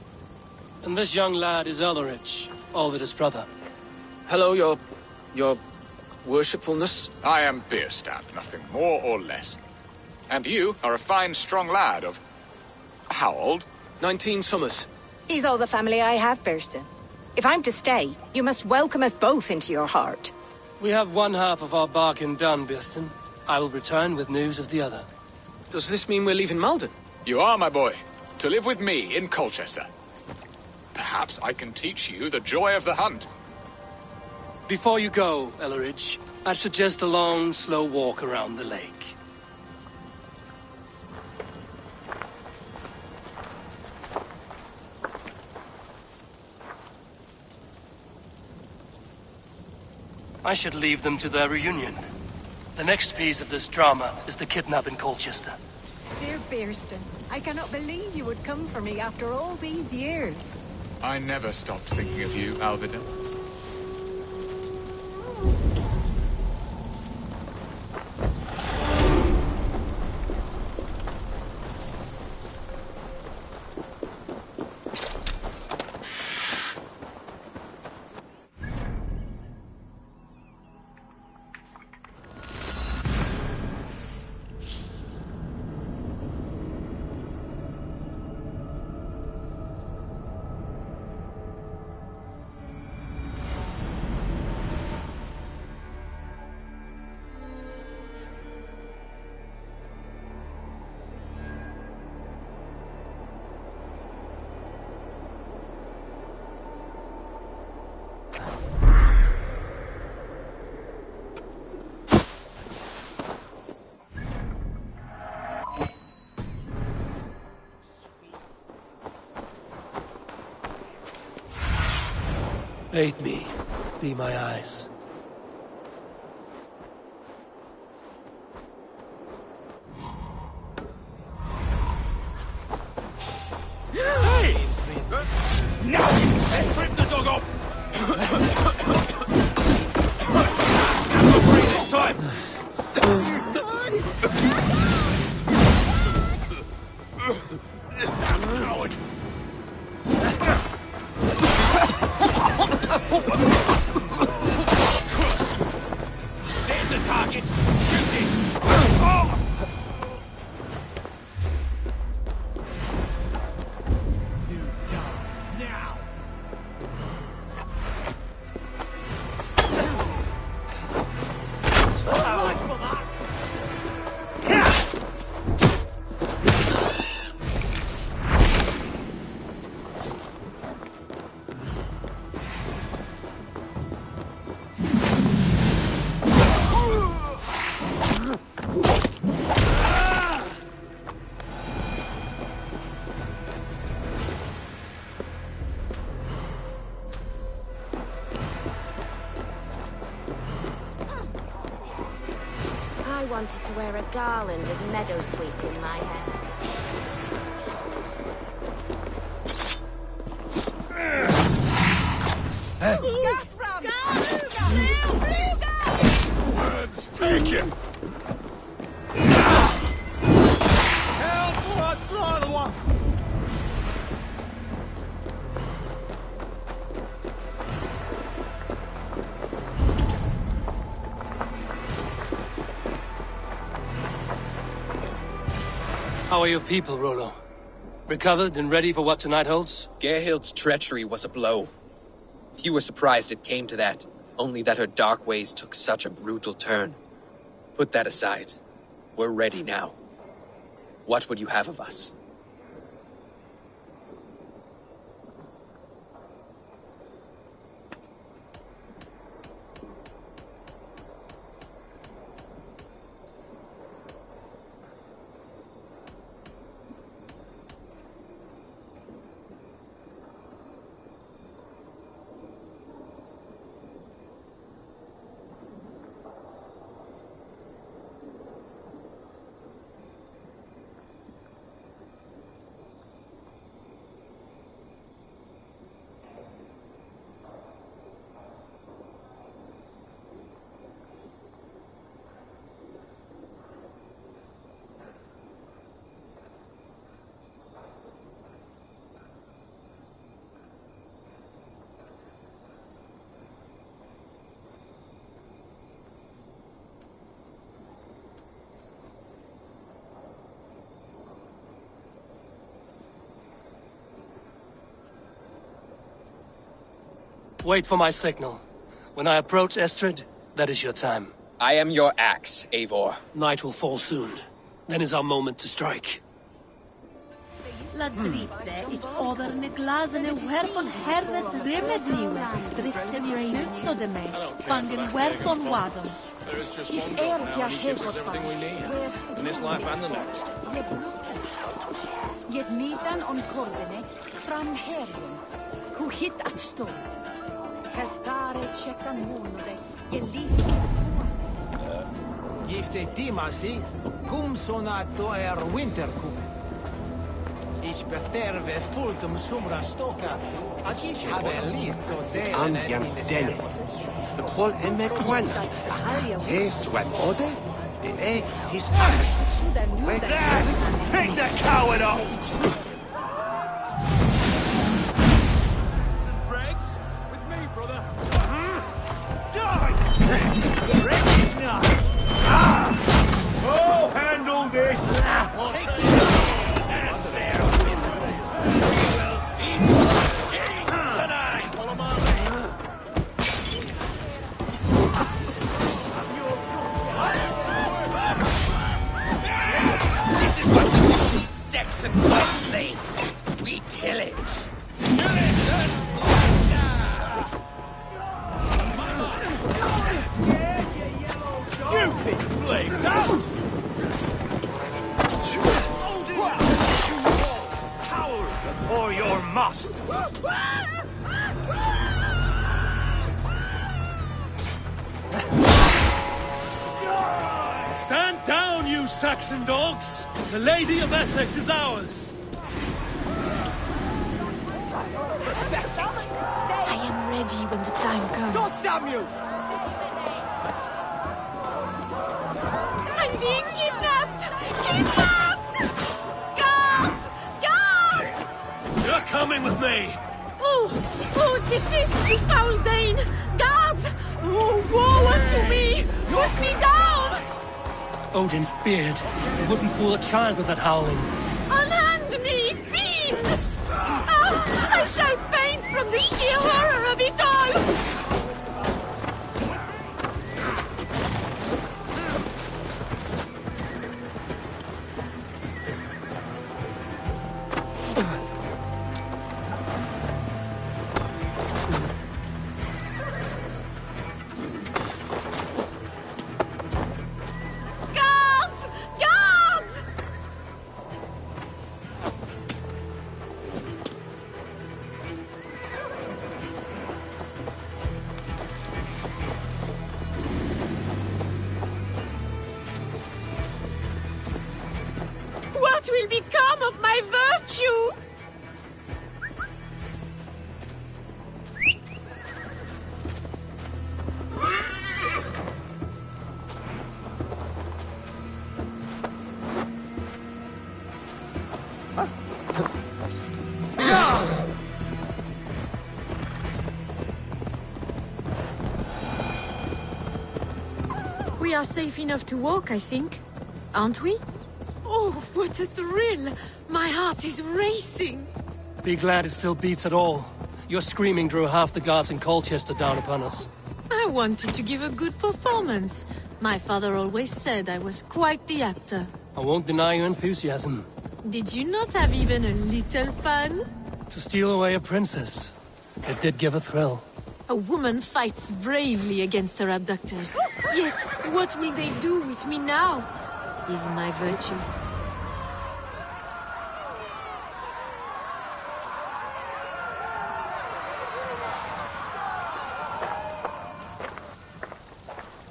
And this young lad is Elrich, Alvida's brother. Hello, your worshipfulness? I am Beerstand, nothing more or less. And you are a fine, strong lad of... how old? 19 summers. He's all the family I have, Bearston. If I'm to stay, you must welcome us both into your heart. We have one half of our bargain done, Bearston. I will return with news of the other. Does this mean we're leaving Malden? You are, my boy, to live with me in Colchester. Perhaps I can teach you the joy of the hunt. Before you go, Elleridge, I'd suggest a long, slow walk around the lake. I should leave them to their reunion. The next piece of this drama is the kidnap in Colchester. Dear Bearston, I cannot believe you would come for me after all these years. I never stopped thinking of you, Alvida. Aid me. Be my eyes. Hey! Now! Let's rip the dog off! I'm not free this time! Damn coward! There's the target! Shoot it! Oh! You die now! I wanted to wear a garland of meadowsweet in my hair. Words taken! How are your people, Rollo? Recovered and ready for what tonight holds? Gerhild's treachery was a blow. Few were surprised it came to that, only that her dark ways took such a brutal turn. Put that aside. We're ready now. What would you have of us? Wait for my signal. When I approach Estrid, that is your time. I am your axe, Eivor. Night will fall soon. Then is our moment to strike. La dritte ich overne glasene werfon herres remedniwe. Dritte mir nutso de me. Fangen werfon wadon. Is everything we need in this life and the next. Yet nidan on Cordene, fram herren, ku hit at stone. Heftare checkan monode, je Gifte timasi, cum sonato wintercum. Ich beterve fultum sumra stoka, ich habe lito de Andiam dene. The qual emekwan. Swan ode? His axe. Pick the coward up! Some dregs? With me, brother. Die! Ready is not! Oh, handle this! Sex and blood things. We pillage. Stupid flames out! Power before your must. Stand down, you Saxon dogs! The Lady of Essex is ours! I am ready when the time comes. God damn you! I'm being kidnapped! Kidnapped! Guards! Guards! You're coming with me! Oh, desist, you foul Dane! Guards! Oh, woe unto me! Put me down! Odin's beard. You wouldn't fool a child with that howling. Unhand me, fiend! I shall faint from the sheer horror of it all! What will become of my virtue? We are safe enough to walk, I think. Aren't we? Oh, what a thrill! My heart is racing! Be glad it still beats at all. Your screaming drew half the guards in Colchester down upon us. I wanted to give a good performance. My father always said I was quite the actor. I won't deny your enthusiasm. Did you not have even a little fun? To steal away a princess. It did give a thrill. A woman fights bravely against her abductors. Yet, what will they do with me now? Is my virtues...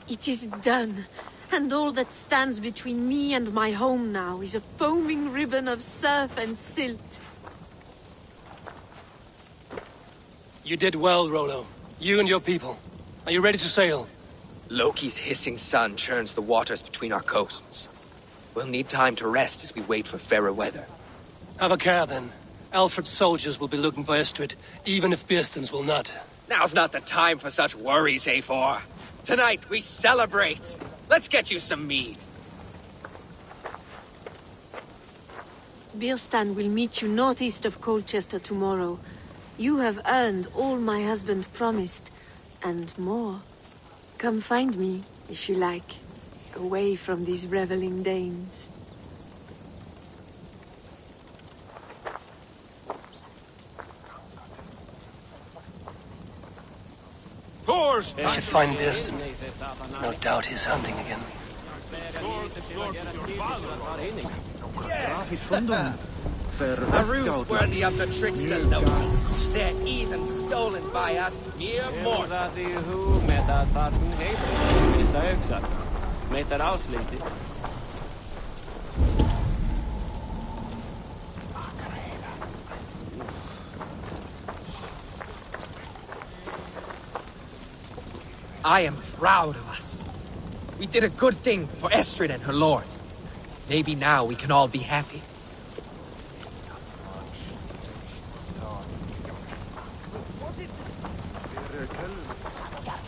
It is done, and all that stands between me and my home now is a foaming ribbon of surf and silt. You did well, Rollo. You and your people. Are you ready to sail? Loki's hissing sun churns the waters between our coasts. We'll need time to rest as we wait for fairer weather. Have a care, then. Alfred's soldiers will be looking for Estrid, even if Bearstons will not. Now's not the time for such worries, Eivor. Tonight, we celebrate. Let's get you some mead. Bearstan will meet you northeast of Colchester tomorrow. You have earned all my husband promised, and more. Come find me, if you like, away from these reveling Danes. We should find Birsten. No doubt he's hunting again. A ruse worthy of the trickster noble. They're even stolen by us mere mortals. I am proud of us. We did a good thing for Estrid and her lord. Maybe now we can all be happy.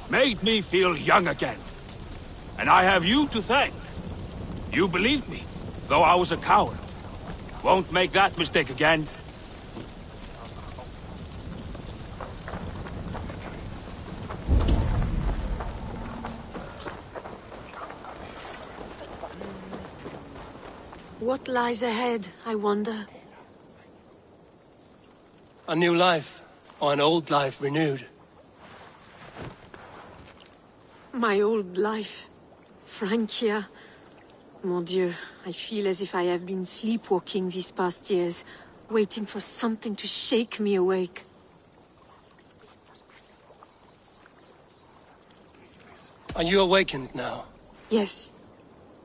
Made me feel young again. And I have you to thank. You believed me, though I was a coward. Won't make that mistake again. What lies ahead, I wonder? A new life, or an old life renewed. My old life. Francia. Mon Dieu, I feel as if I have been sleepwalking these past years, waiting for something to shake me awake. Are you awakened now? Yes.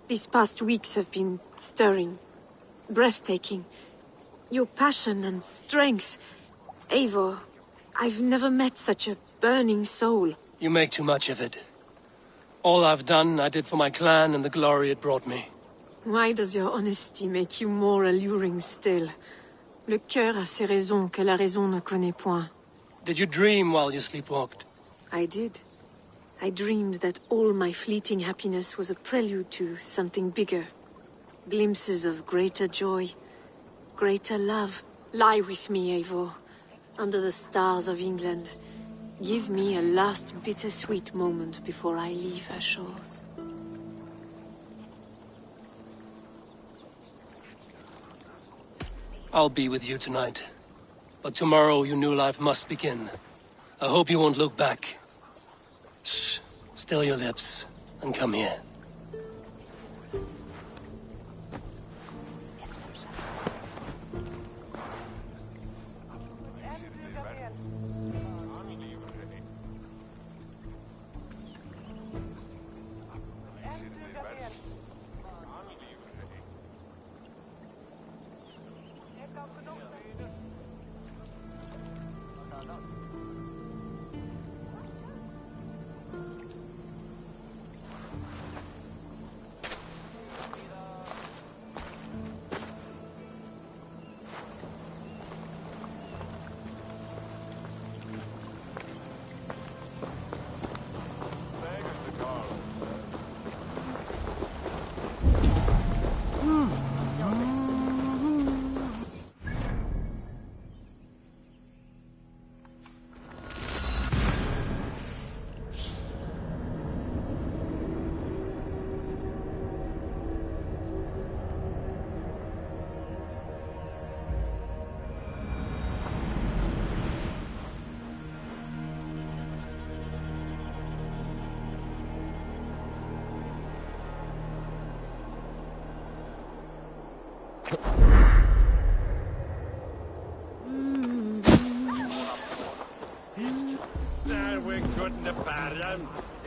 These past weeks have been stirring, breathtaking. Your passion and strength. Eivor, I've never met such a burning soul. You make too much of it. All I've done, I did for my clan and the glory it brought me. Why does your honesty make you more alluring still? Le cœur a ses raisons que la raison ne connaît point. Did you dream while you sleepwalked? I did. I dreamed that all my fleeting happiness was a prelude to something bigger. Glimpses of greater joy, greater love. Lie with me, Eivor, under the stars of England. Give me a last bittersweet moment before I leave her shores. I'll be with you tonight. But tomorrow your new life must begin. I hope you won't look back. Shh. Still your lips, and come here.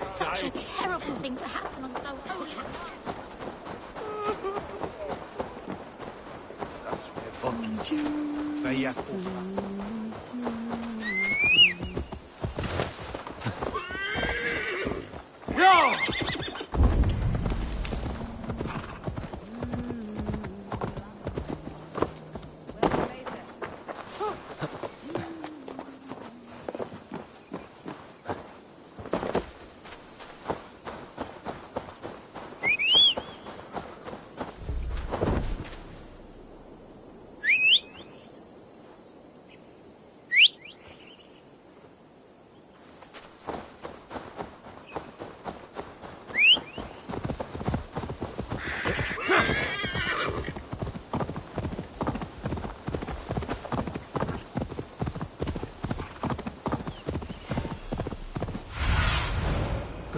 Such a terrible thing to happen on so holy.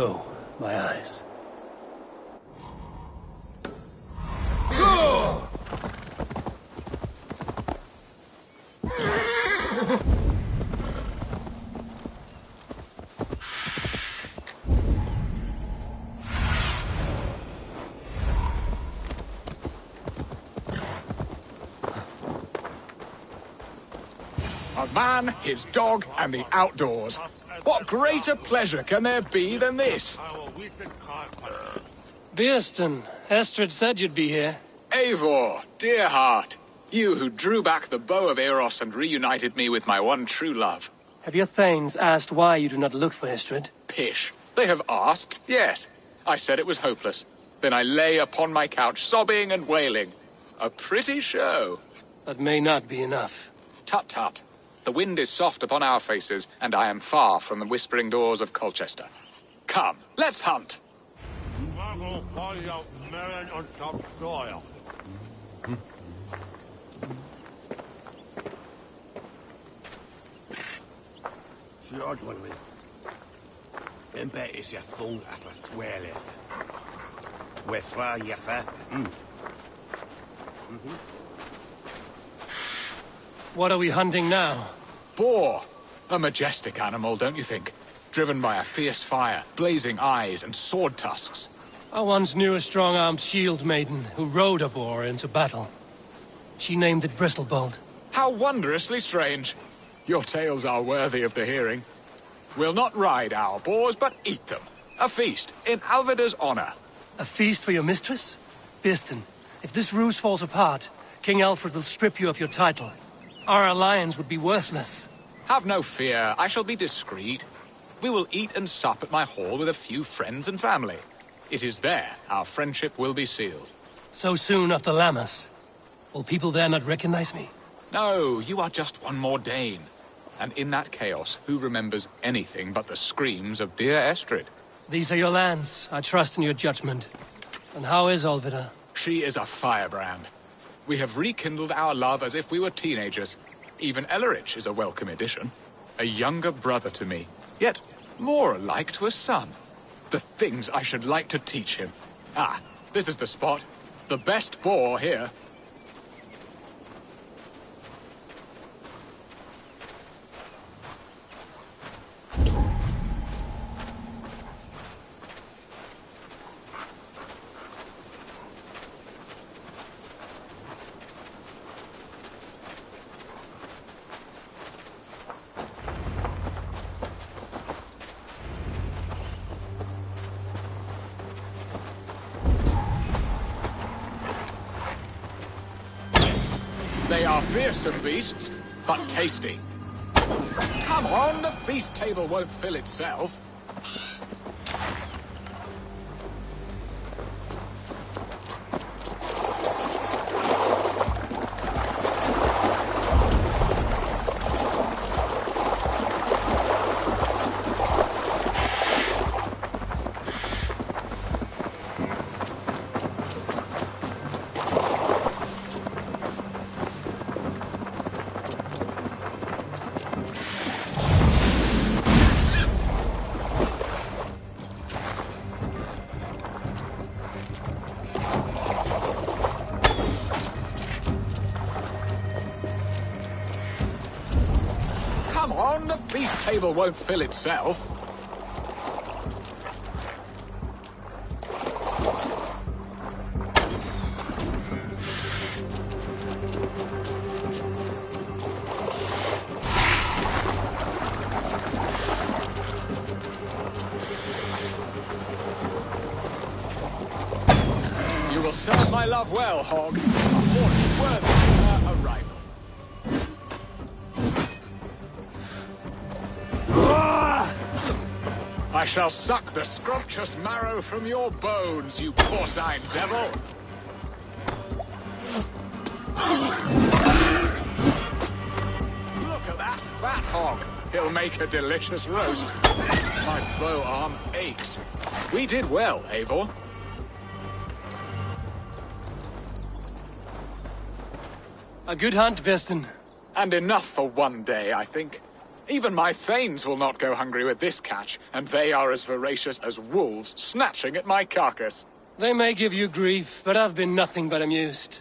Oh, my eyes. A man, his dog, and the outdoors. What greater pleasure can there be than this? Bearston, Estrid said you'd be here. Eivor, dear heart, you who drew back the bow of Eros and reunited me with my one true love. Have your thanes asked why you do not look for Estrid? Pish. They have asked, yes. I said it was hopeless. Then I lay upon my couch, sobbing and wailing. A pretty show. That may not be enough. Tut-tut. The wind is soft upon our faces, and I am far from the whispering doors of Colchester. Come, let's hunt! What are we hunting now? Boar. A majestic animal, don't you think? Driven by a fierce fire, blazing eyes, and sword tusks. I once knew a strong-armed shield maiden who rode a boar into battle. She named it Bristolbolt. How wondrously strange. Your tales are worthy of the hearing. We'll not ride our boars, but eat them. A feast, in Alvida's honor. A feast for your mistress? Bearston, if this ruse falls apart, King Alfred will strip you of your title. Our alliance would be worthless. Have no fear, I shall be discreet. We will eat and sup at my hall with a few friends and family. It is there our friendship will be sealed. So soon after Lammas? Will people there not recognize me? No, you are just one more Dane. And in that chaos, who remembers anything but the screams of dear Estrid? These are your lands. I trust in your judgment. And how is Alvida? She is a firebrand. We have rekindled our love as if we were teenagers. Even Ellerich is a welcome addition. A younger brother to me, yet more alike to a son. The things I should like to teach him. Ah, this is the spot. The best boar here. They are fearsome beasts, but tasty. Come on, the feast table won't fill itself. Come on, the feast table won't fill itself. You will serve my love well, Hog. A horse worthy of her arrival. I shall suck the scrumptious marrow from your bones, you porcine devil! Look at that fat hog! He'll make a delicious roast. My bow arm aches. We did well, Eivor. A good hunt, Bearston. And enough for one day, I think. Even my thanes will not go hungry with this catch, and they are as voracious as wolves snatching at my carcass. They may give you grief, but I've been nothing but amused.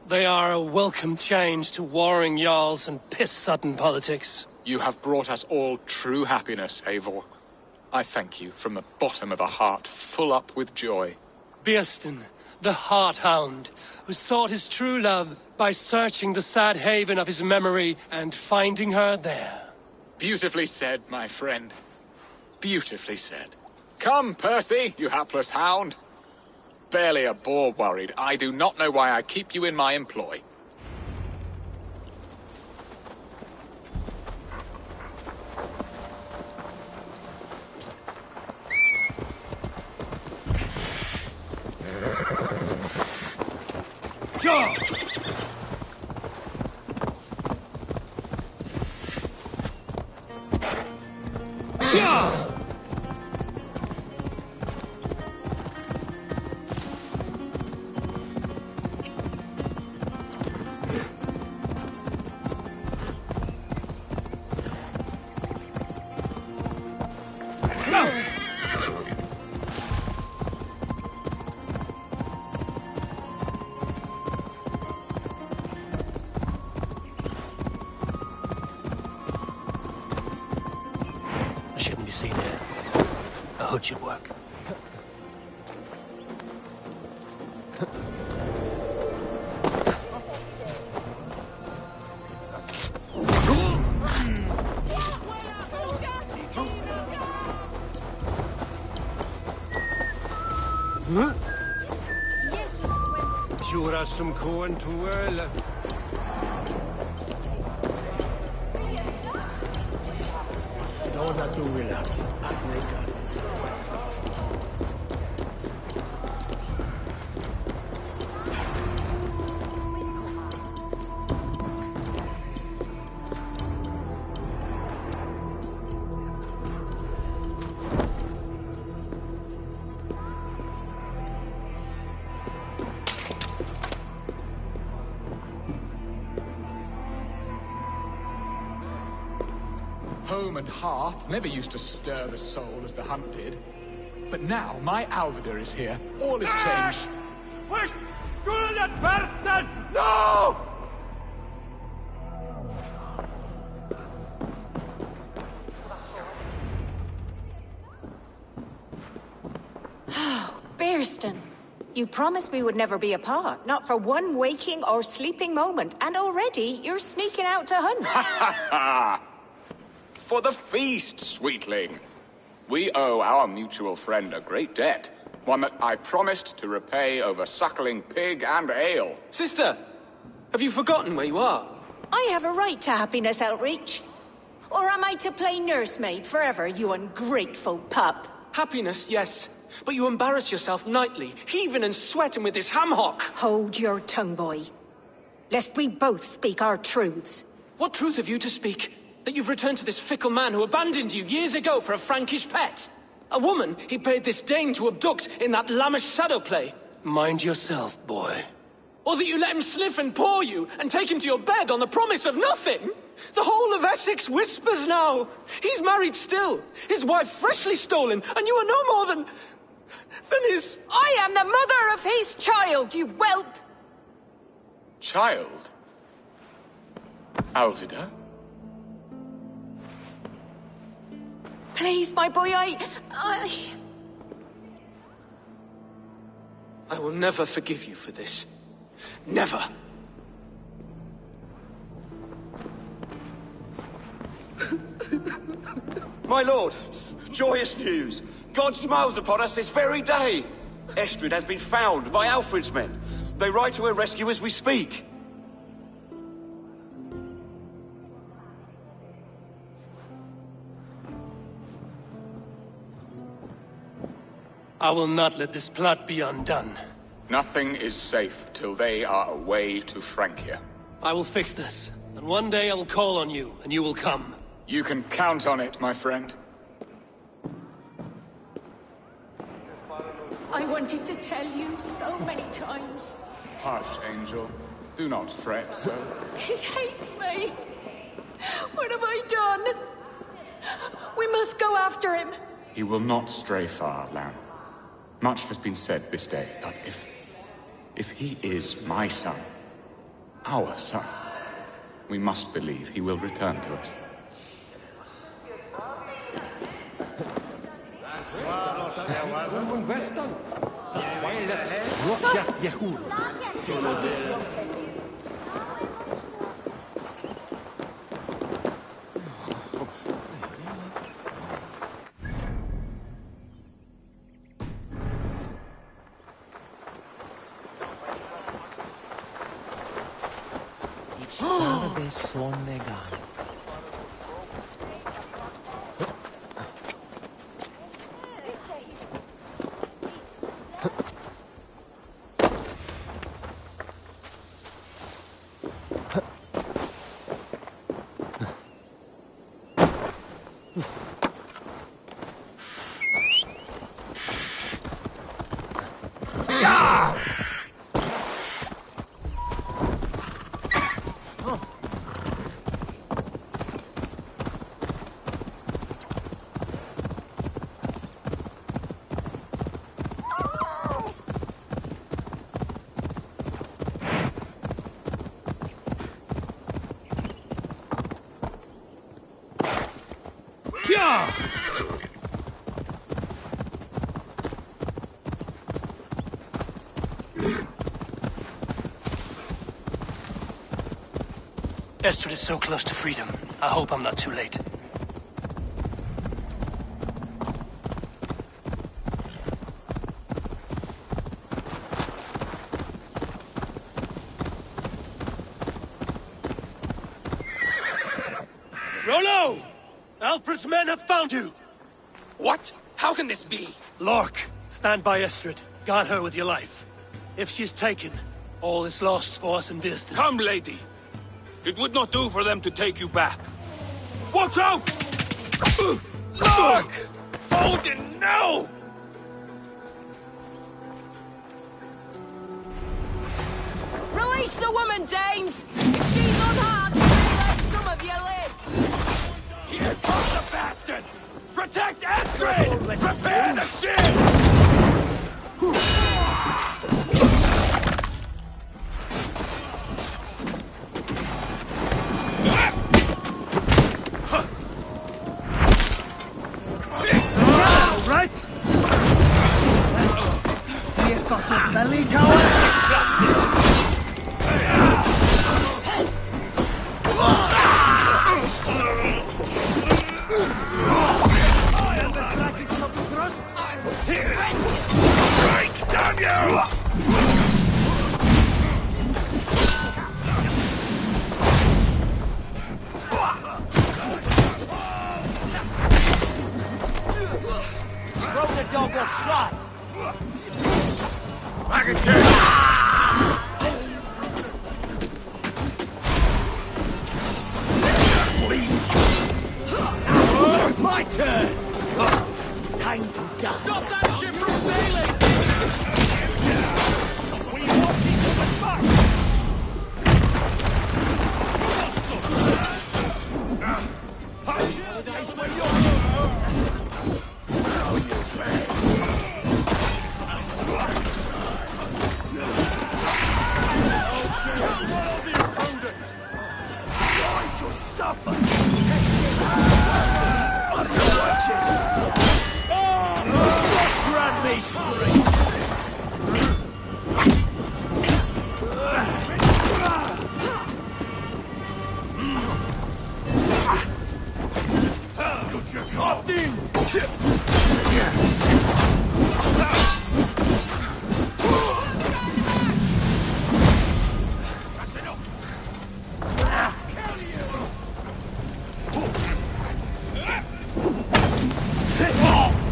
They are a welcome change to warring jarls and piss-sodden politics. You have brought us all true happiness, Eivor. I thank you from the bottom of a heart full up with joy. Birsten, the Heart-Hound, who sought his true love by searching the sad haven of his memory and finding her there. Beautifully said, my friend. Beautifully said. Come, Percy, you hapless hound. Barely a boar worried. I do not know why I keep you in my employ. Go! Yeah! I shouldn't be seen here. A hood should work. Jura som korn tuel. Dona tuila. Atneka. Home and hearth never used to stir the soul as the hunt did. But now my Alvidar is here. All is changed. Where's that bastard? No! Birsten, you promised we would never be apart, not for one waking or sleeping moment, and already you're sneaking out to hunt. For the feast, sweetling. We owe our mutual friend a great debt. One that I promised to repay over suckling pig and ale. Sister, have you forgotten where you are? I have a right to happiness, Outreach. Or am I to play nursemaid forever, you ungrateful pup? Happiness, yes. But you embarrass yourself nightly, heaving and sweating with this ham-hock. Hold your tongue, boy. Lest we both speak our truths. What truth have you to speak? That you've returned to this fickle man who abandoned you years ago for a Frankish pet? A woman he paid this Dane to abduct in that lammish shadow play? Mind yourself, boy. Or that you let him sniff and paw you and take him to your bed on the promise of nothing? The whole of Essex whispers now. He's married still, his wife freshly stolen, and you are no more than his... I am the mother of his child, you whelp! Child? Alvidar? Please, my boy, I will never forgive you for this. Never. My lord, joyous news. God smiles upon us this very day. Estrid has been found by Alfred's men. They ride to her rescue as we speak. I will not let this plot be undone. Nothing is safe till they are away to Francia. I will fix this, and one day I will call on you, and you will come. You can count on it, my friend. I wanted to tell you so many times. Hush, Angel. Do not fret so. He hates me. What have I done? We must go after him. He will not stray far, Lamb. Much has been said this day, but if he is my son, our son, we must believe he will return to us. Son Megan. Estrid is so close to freedom. I hope I'm not too late. Rollo! Alfred's men have found you! What? How can this be? Lork, stand by Estrid. Guard her with your life. If she's taken, all is lost for us in Birsten. Come, lady. It would not do for them to take you back. Watch out! Lork! Odin, no! Release the woman, Danes! If she's unharmed, let some of you live! Here comes the bastard! Protect Estrid! Prepare the ship!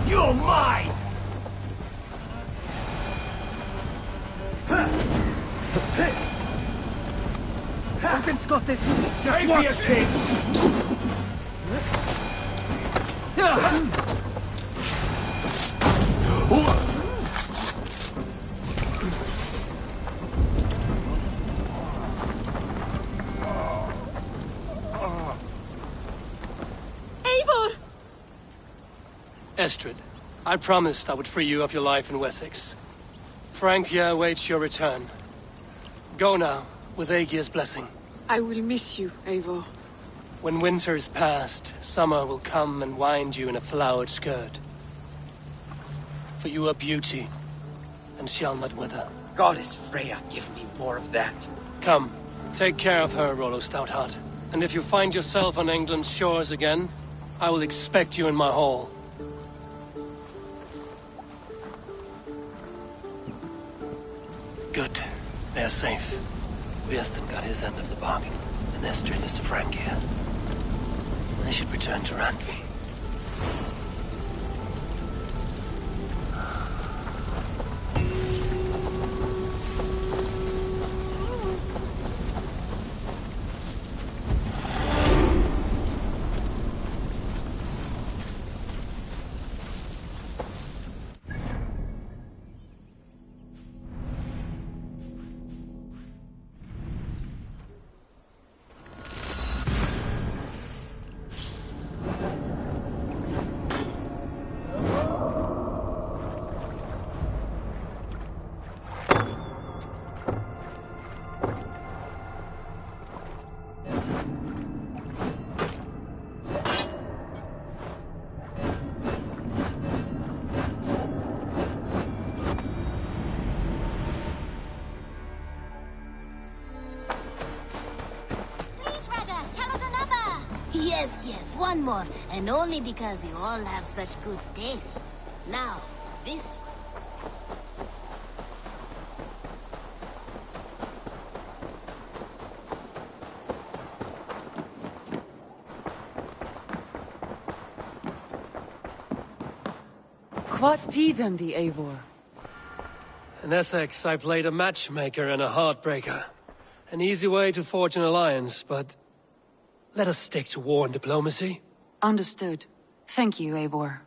You're mine! Something's got this. Just Take watch. me a seat! Eivor! Estrid, I promised I would free you of your life in Wessex. Francia awaits your return. Go now, with Aegir's blessing. I will miss you, Eivor. When winter is past, summer will come and wind you in a flowered skirt. For you are beauty, and shall not wither. Goddess Freya, give me more of that. Come, take care of her, Rollo Stoutheart. And if you find yourself on England's shores again, I will expect you in my hall. Good. They are safe. Weohstan got his end of the bargain, and Estrid is to Francia. I should return to Randvi. Yes, one more. And only because you all have such good taste. Now, this What tiden the Eivor? In Essex, I played a matchmaker and a heartbreaker. An easy way to forge an alliance, but let us stick to war and diplomacy. Understood. Thank you, Eivor.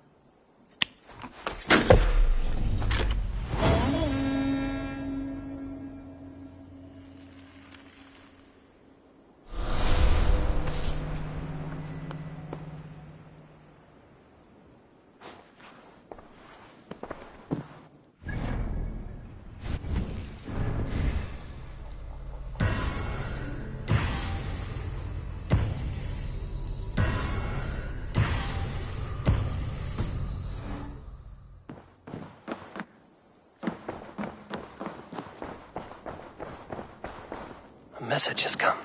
A message has come.